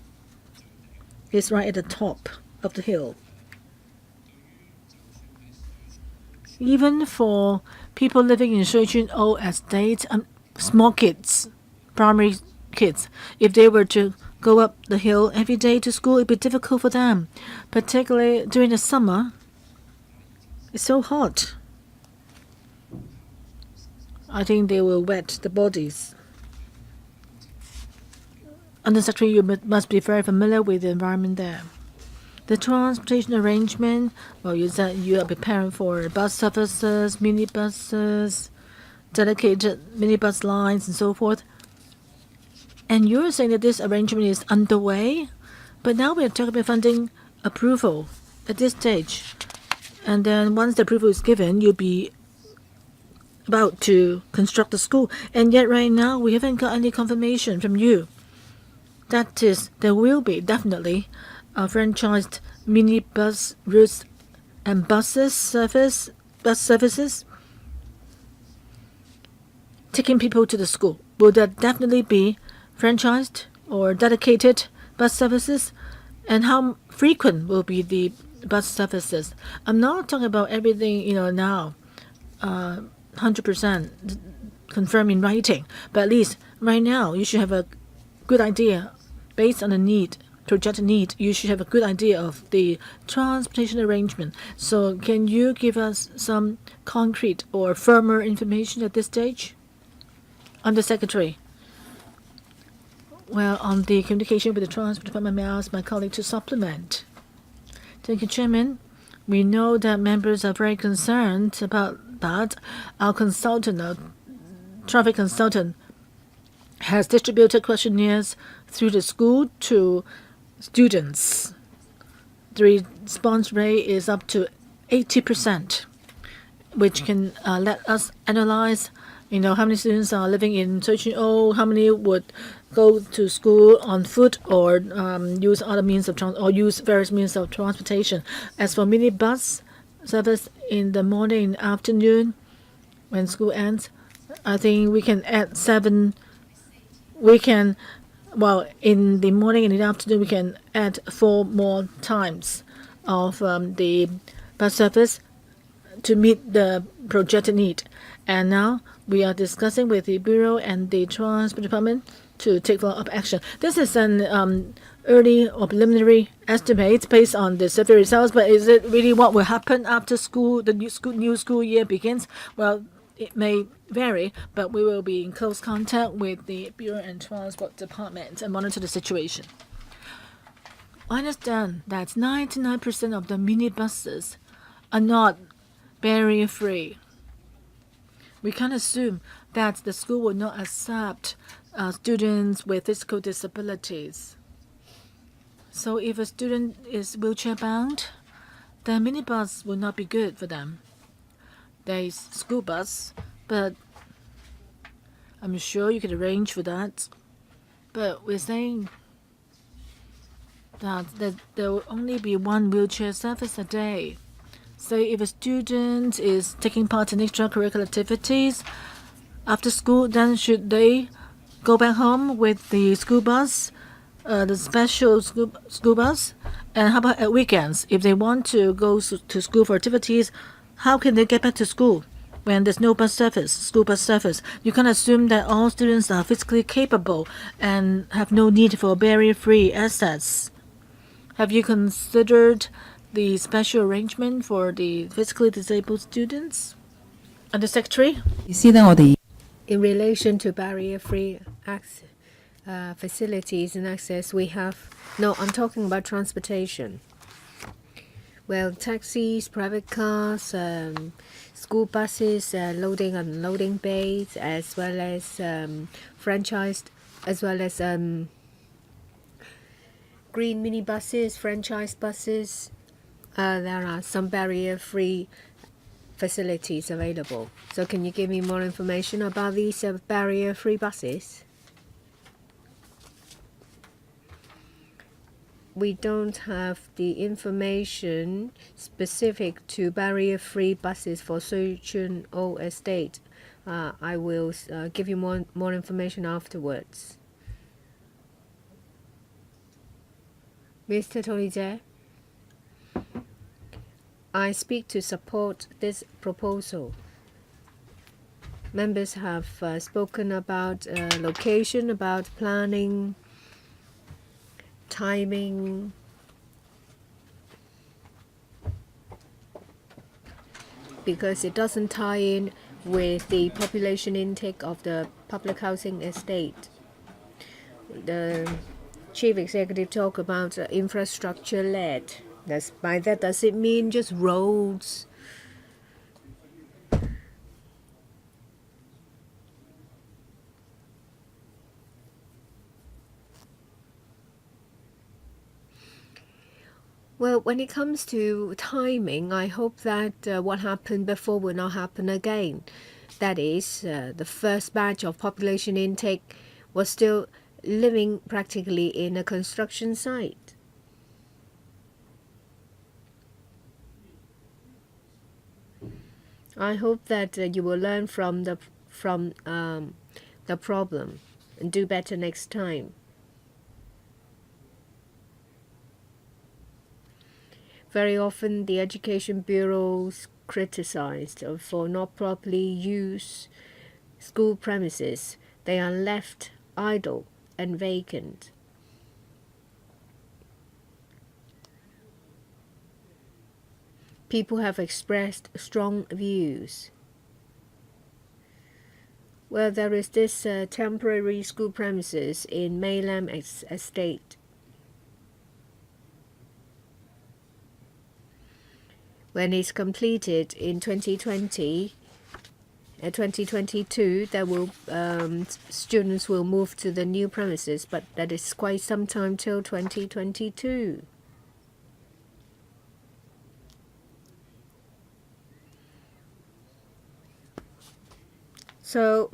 is right at the top of the hill. Even for people living in Shui Chun O estate, small kids, primary kids, if they were to go up the hill every day to school, it'd be difficult for them, particularly during the summer. It's so hot. I think they will wet the bodies. Undersecretary, you must be very familiar with the environment there. The transportation arrangement, well, you said you are preparing for bus services, minibuses, dedicated minibus lines, and so forth. And you're saying that this arrangement is underway, but now we're talking about funding approval at this stage. And then once the approval is given, you'll be about to construct the school. And yet right now, we haven't got any confirmation from you. That is, there will be definitely franchised minibus routes and bus services taking people to the school. Will that definitely be franchised or dedicated bus services? And how frequent will be the bus services? I'm not talking about everything, now, 100% confirmed in writing, but at least right now you should have a good idea based on the need. Projected need, you should have a good idea of the transportation arrangement. So can you give us some concrete or firmer information at this stage? Undersecretary. Well, on the communication with the Transport Department, may I ask my colleague to supplement? Thank you, Chairman. We know that members are very concerned about that. Our consultant, our traffic consultant, has distributed questionnaires through the school to students. The response rate is up to 80%, which can let us analyze, how many students are living in Shui Chun O, how many would go to school on foot or use other means of or use various means of transportation. As for minibus service in the morning and afternoon, when school ends, I think we can add 7. In the morning and in the afternoon, we can add 4 more times of the bus service to meet the projected need. And now we are discussing with the Bureau and the Transport Department to take follow-up action. This is an early or preliminary estimate based on the survey results, but is it really what will happen after the new school year begins? Well, it may vary, but we will be in close contact with the Bureau and Transport Department and monitor the situation. I understand that 99% of the minibuses are not barrier-free. We can assume that the school will not accept students with physical disabilities. So if a student is wheelchair-bound, the minibus will not be good for them. There is school bus, but I'm sure you could arrange for that. But we're saying that there will only be one wheelchair service a day. So if a student is taking part in extracurricular activities after school, then should they go back home with the school bus, the special school bus? And how about at weekends? If they want to go to school for activities, how can they get back to school when there's no bus service, school bus service? You can assume that all students are physically capable and have no need for barrier-free access. Have you considered the special arrangement for the physically disabled students? Under Secretary? In relation to barrier-free access, facilities and access, we have no. I'm talking about transportation. Well, taxis, private cars, school buses, loading and unloading bays, as well as franchised, as well as green minibuses, franchise buses. There are some barrier-free facilities available. So can you give me more information about these barrier-free buses? We don't have the information specific to barrier-free buses for Sojun O Estate. I will give you more information afterwards. Mr. Tony Jie, I speak to support this proposal. Members have spoken about location, about planning, timing. Because it doesn't tie in with the population intake of the public housing estate. The chief executive talked about infrastructure-led. By that, does it mean just roads? Well, when it comes to timing, I hope that what happened before will not happen again. That is, the first batch of population intake was still living practically in a construction site. I hope that you will learn from the problem and do better next time. Very often, the Education Bureau's criticized for not properly use school premises. They are left idle and vacant. People have expressed strong views. Well, there is this temporary school premises in Maylam Estate. When it's completed in 2020, 2022, there will students will move to the new premises, but that is quite some time till 2022. So,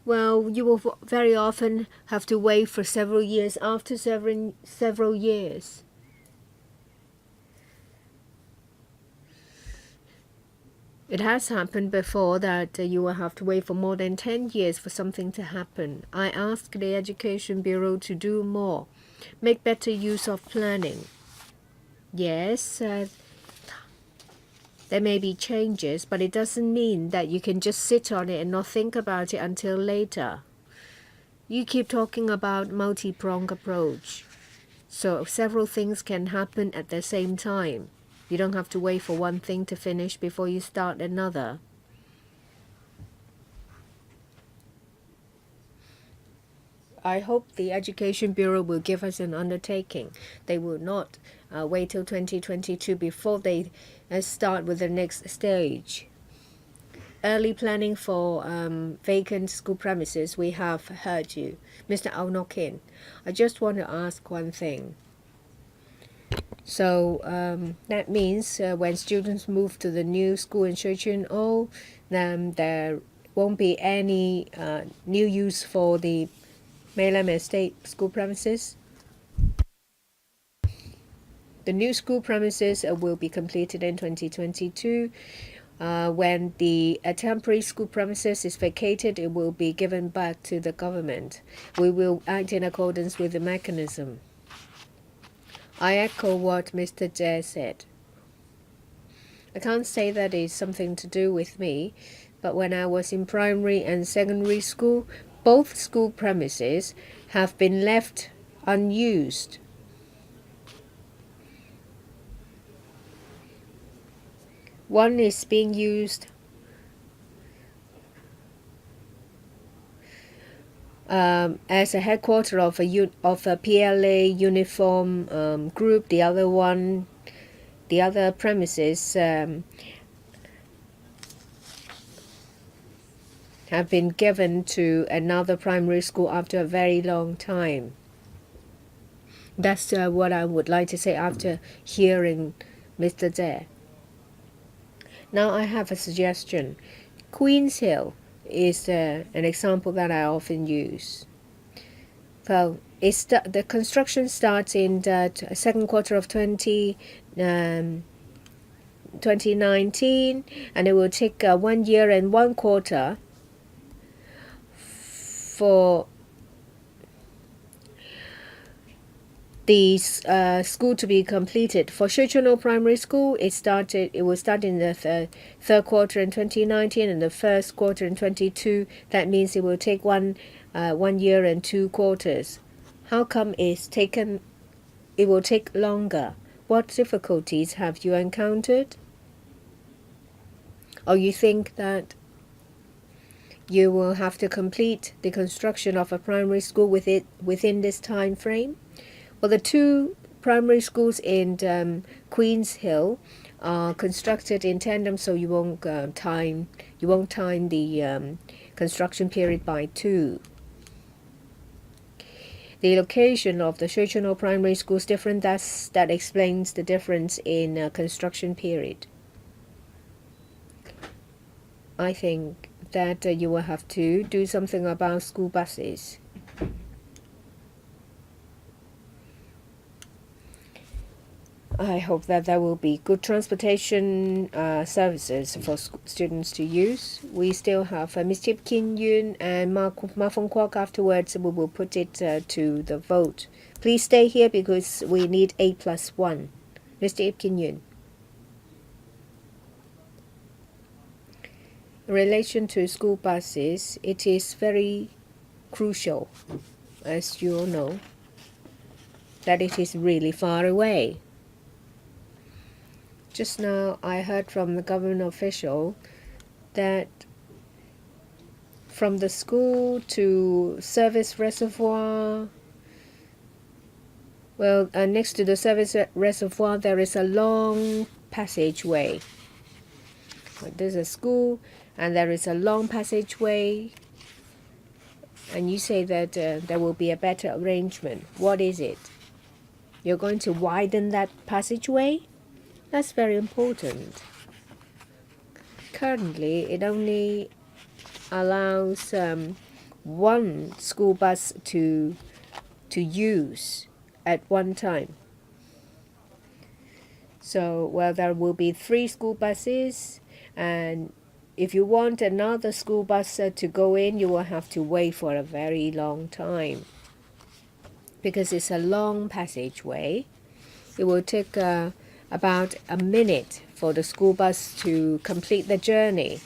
well, you will very often have to wait for several years after several years. It has happened before that you will have to wait for more than 10 years for something to happen. I ask the Education Bureau to do more, make better use of planning. Yes, there may be changes, but it doesn't mean that you can just sit on it and not think about it until later. You keep talking about multi-pronged approach, so several things can happen at the same time. You don't have to wait for one thing to finish before you start another. I hope the Education Bureau will give us an undertaking. They will not wait till 2022 before they start with the next stage. Early planning for vacant school premises, we have heard you. Mr. Au Nok Kin, I just want to ask one thing. So that means when students move to the new school in Sojun O, then there won't be any new use for the Maylam Estate school premises? The new school premises will be completed in 2022. When the temporary school premises is vacated, it will be given back to the government. We will act in accordance with the mechanism. I echo what Mr. Jie said. I can't say that it's something to do with me, but when I was in primary and secondary school, both school premises have been left unused. One is being used as a headquarter of a PLA uniform group. The other premises have been given to another primary school after a very long time. That's what I would like to say after hearing Mr. Jie. Now I have a suggestion. Queen's Hill is an example that I often use. Well, the construction starts in the second quarter of 2019, and it will take 1 year and 1 quarter for the school to be completed. For Shuichuan Primary School, it will start in the third quarter in 2019 and the first quarter in 2022. That means it will take 1 year and 2 quarters. How come it will take longer? What difficulties have you encountered? Or you think that you will have to complete the construction of a primary school within this time frame? Well, the 2 primary schools in Queen's Hill are constructed in tandem, so you won't time the construction period by 2. The location of the Shuichuan Primary School is different. That explains the difference in construction period. I think that you will have to do something about school buses. I hope that there will be good transportation services for students to use. We still have Mr. Ip Kin Yun and Ma Fong Kwok. Afterwards, we will put it to the vote. Please stay here because we need 8+1. Mr. Ip Kin Yun. In relation to school buses, it is very crucial, as you all know, that it is really far away. Just now, I heard from the government official that from the school to service reservoir, well, next to the service reservoir, there is a long passageway. There's a school, and there is a long passageway, and you say that there will be a better arrangement. What is it? You're going to widen that passageway? That's very important. Currently, it only allows 1 school bus to use at one time. So, well, there will be 3 school buses, and if you want another school bus to go in, you will have to wait for a very long time because it's a long passageway. It will take about a minute for the school bus to complete the journey.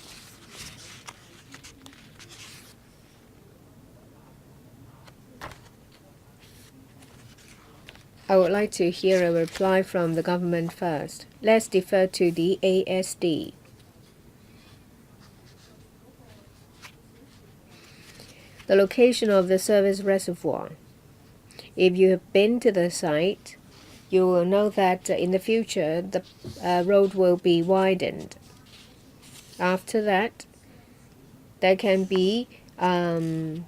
I would like to hear a reply from the government first. Let's defer to the ASD. The location of the service reservoir. If you have been to the site, you will know that in the future the road will be widened. After that, there can be a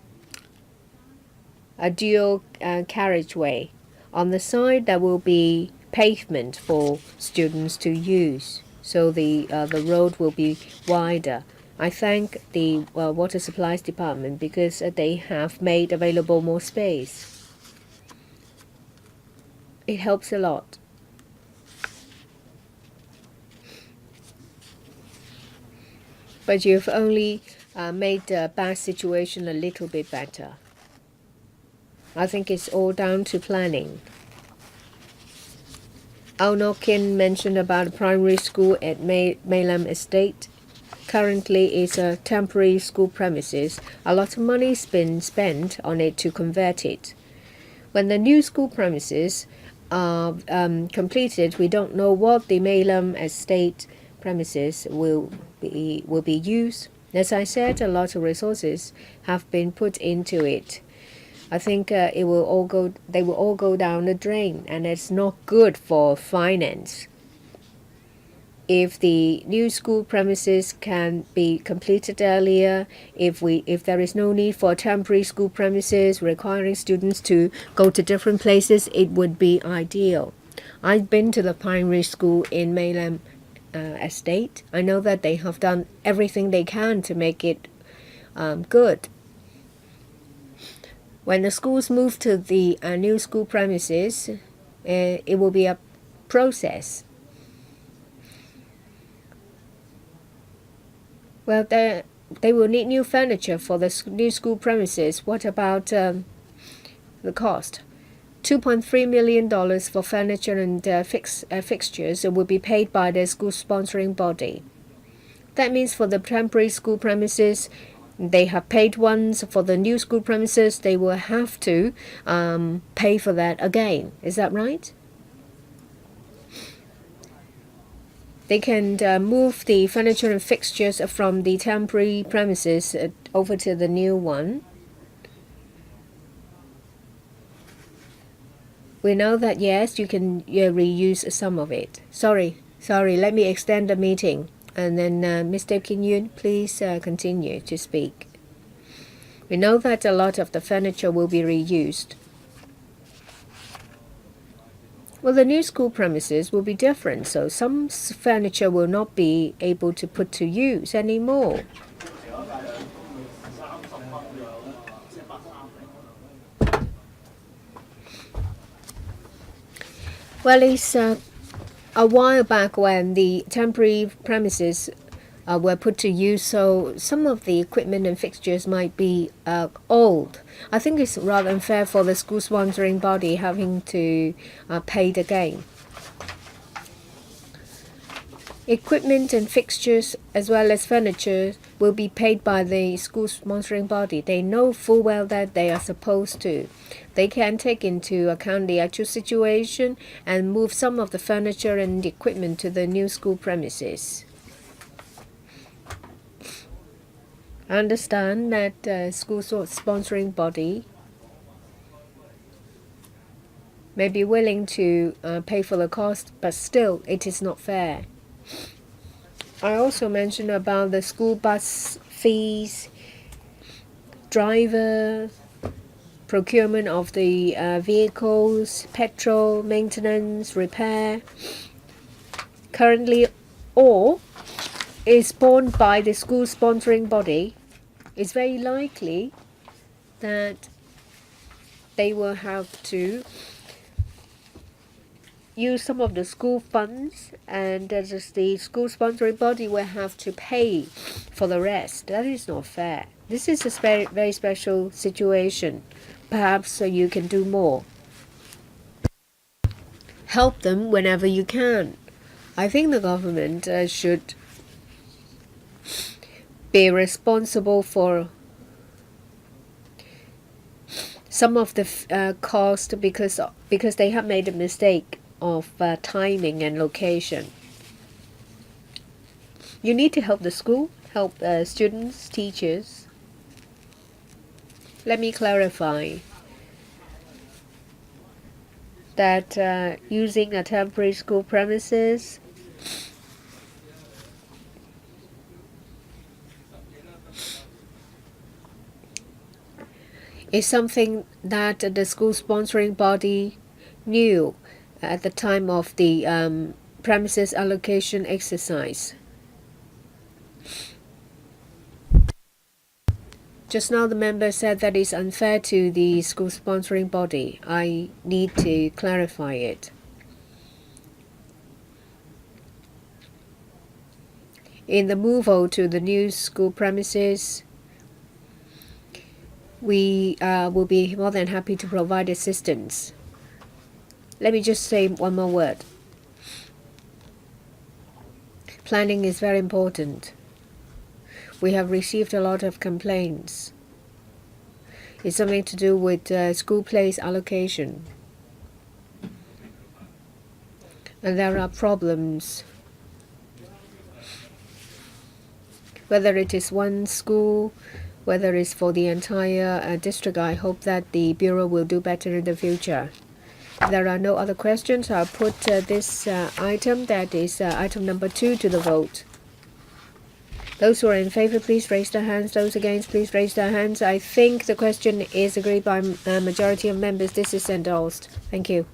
dual carriageway. On the side, there will be pavement for students to use, so the road will be wider. I thank the Water Supplies Department because they have made available more space. It helps a lot. but you've only made the bad situation a little bit better. I think it's all down to planning. Aunokin mentioned about a primary school at Maylam Estate. Currently, it's a temporary school premises. A lot of money's been spent on it to convert it. When the new school premises are completed, we don't know what the Maylam Estate premises will be used. As I said, a lot of resources have been put into it. I think they will all go down the drain, and it's not good for finance. If the new school premises can be completed earlier, if there is no need for temporary school premises requiring students to go to different places, it would be ideal. I've been to the primary school in Maylam Estate. I know that they have done everything they can to make it good. When the schools move to the new school premises, it will be a process. Well, they will need new furniture for the new school premises. What about the cost? $2.3 million for furniture and fixtures will be paid by the school sponsoring body. That means for the temporary school premises, they have paid once. For the new school premises, they will have to pay for that again. Is that right? They can move the furniture and fixtures from the temporary premises over to the new one. We know that, yes, you can reuse some of it. Sorry, let me extend the meeting. And then Mr. Kim Yun, please continue to speak. We know that a lot of the furniture will be reused. Well, the new school premises will be different, so some furniture will not be able to put to use anymore. Well, it's a while back when the temporary premises were put to use, so some of the equipment and fixtures might be old. I think it's rather unfair for the school sponsoring body having to pay it again. Equipment and fixtures as well as furniture will be paid by the school sponsoring body. They know full well that they are supposed to. They can take into account the actual situation and move some of the furniture and equipment to the new school premises. I understand that school sponsoring body may be willing to pay for the cost, but still it is not fair. I also mentioned about the school bus fees, driver, procurement of the vehicles, petrol, maintenance, repair. Currently, all is borne by the school sponsoring body. It's very likely that they will have to use some of the school funds, and the school sponsoring body will have to pay for the rest. That is not fair. This is a very special situation. Perhaps you can do more. Help them whenever you can. I think the government should be responsible for some of the cost because they have made a mistake of timing and location. You need to help the school, help students, teachers. Let me clarify that using a temporary school premises is something that the school sponsoring body knew at the time of the premises allocation exercise. Just now the member said that it's unfair to the school sponsoring body. I need to clarify it. In the move to the new school premises, we will be more than happy to provide assistance. Let me just say one more word. Planning is very important. We have received a lot of complaints. It's something to do with school place allocation. And there are problems. Whether it is one school, whether it's for the entire district, I hope that the Bureau will do better in the future. If there are no other questions, I'll put this item, that is item number 2, to the vote. Those who are in favor, please raise their hands. Those against, please raise their hands. I think the question is agreed by a majority of members. This is endorsed. Thank you.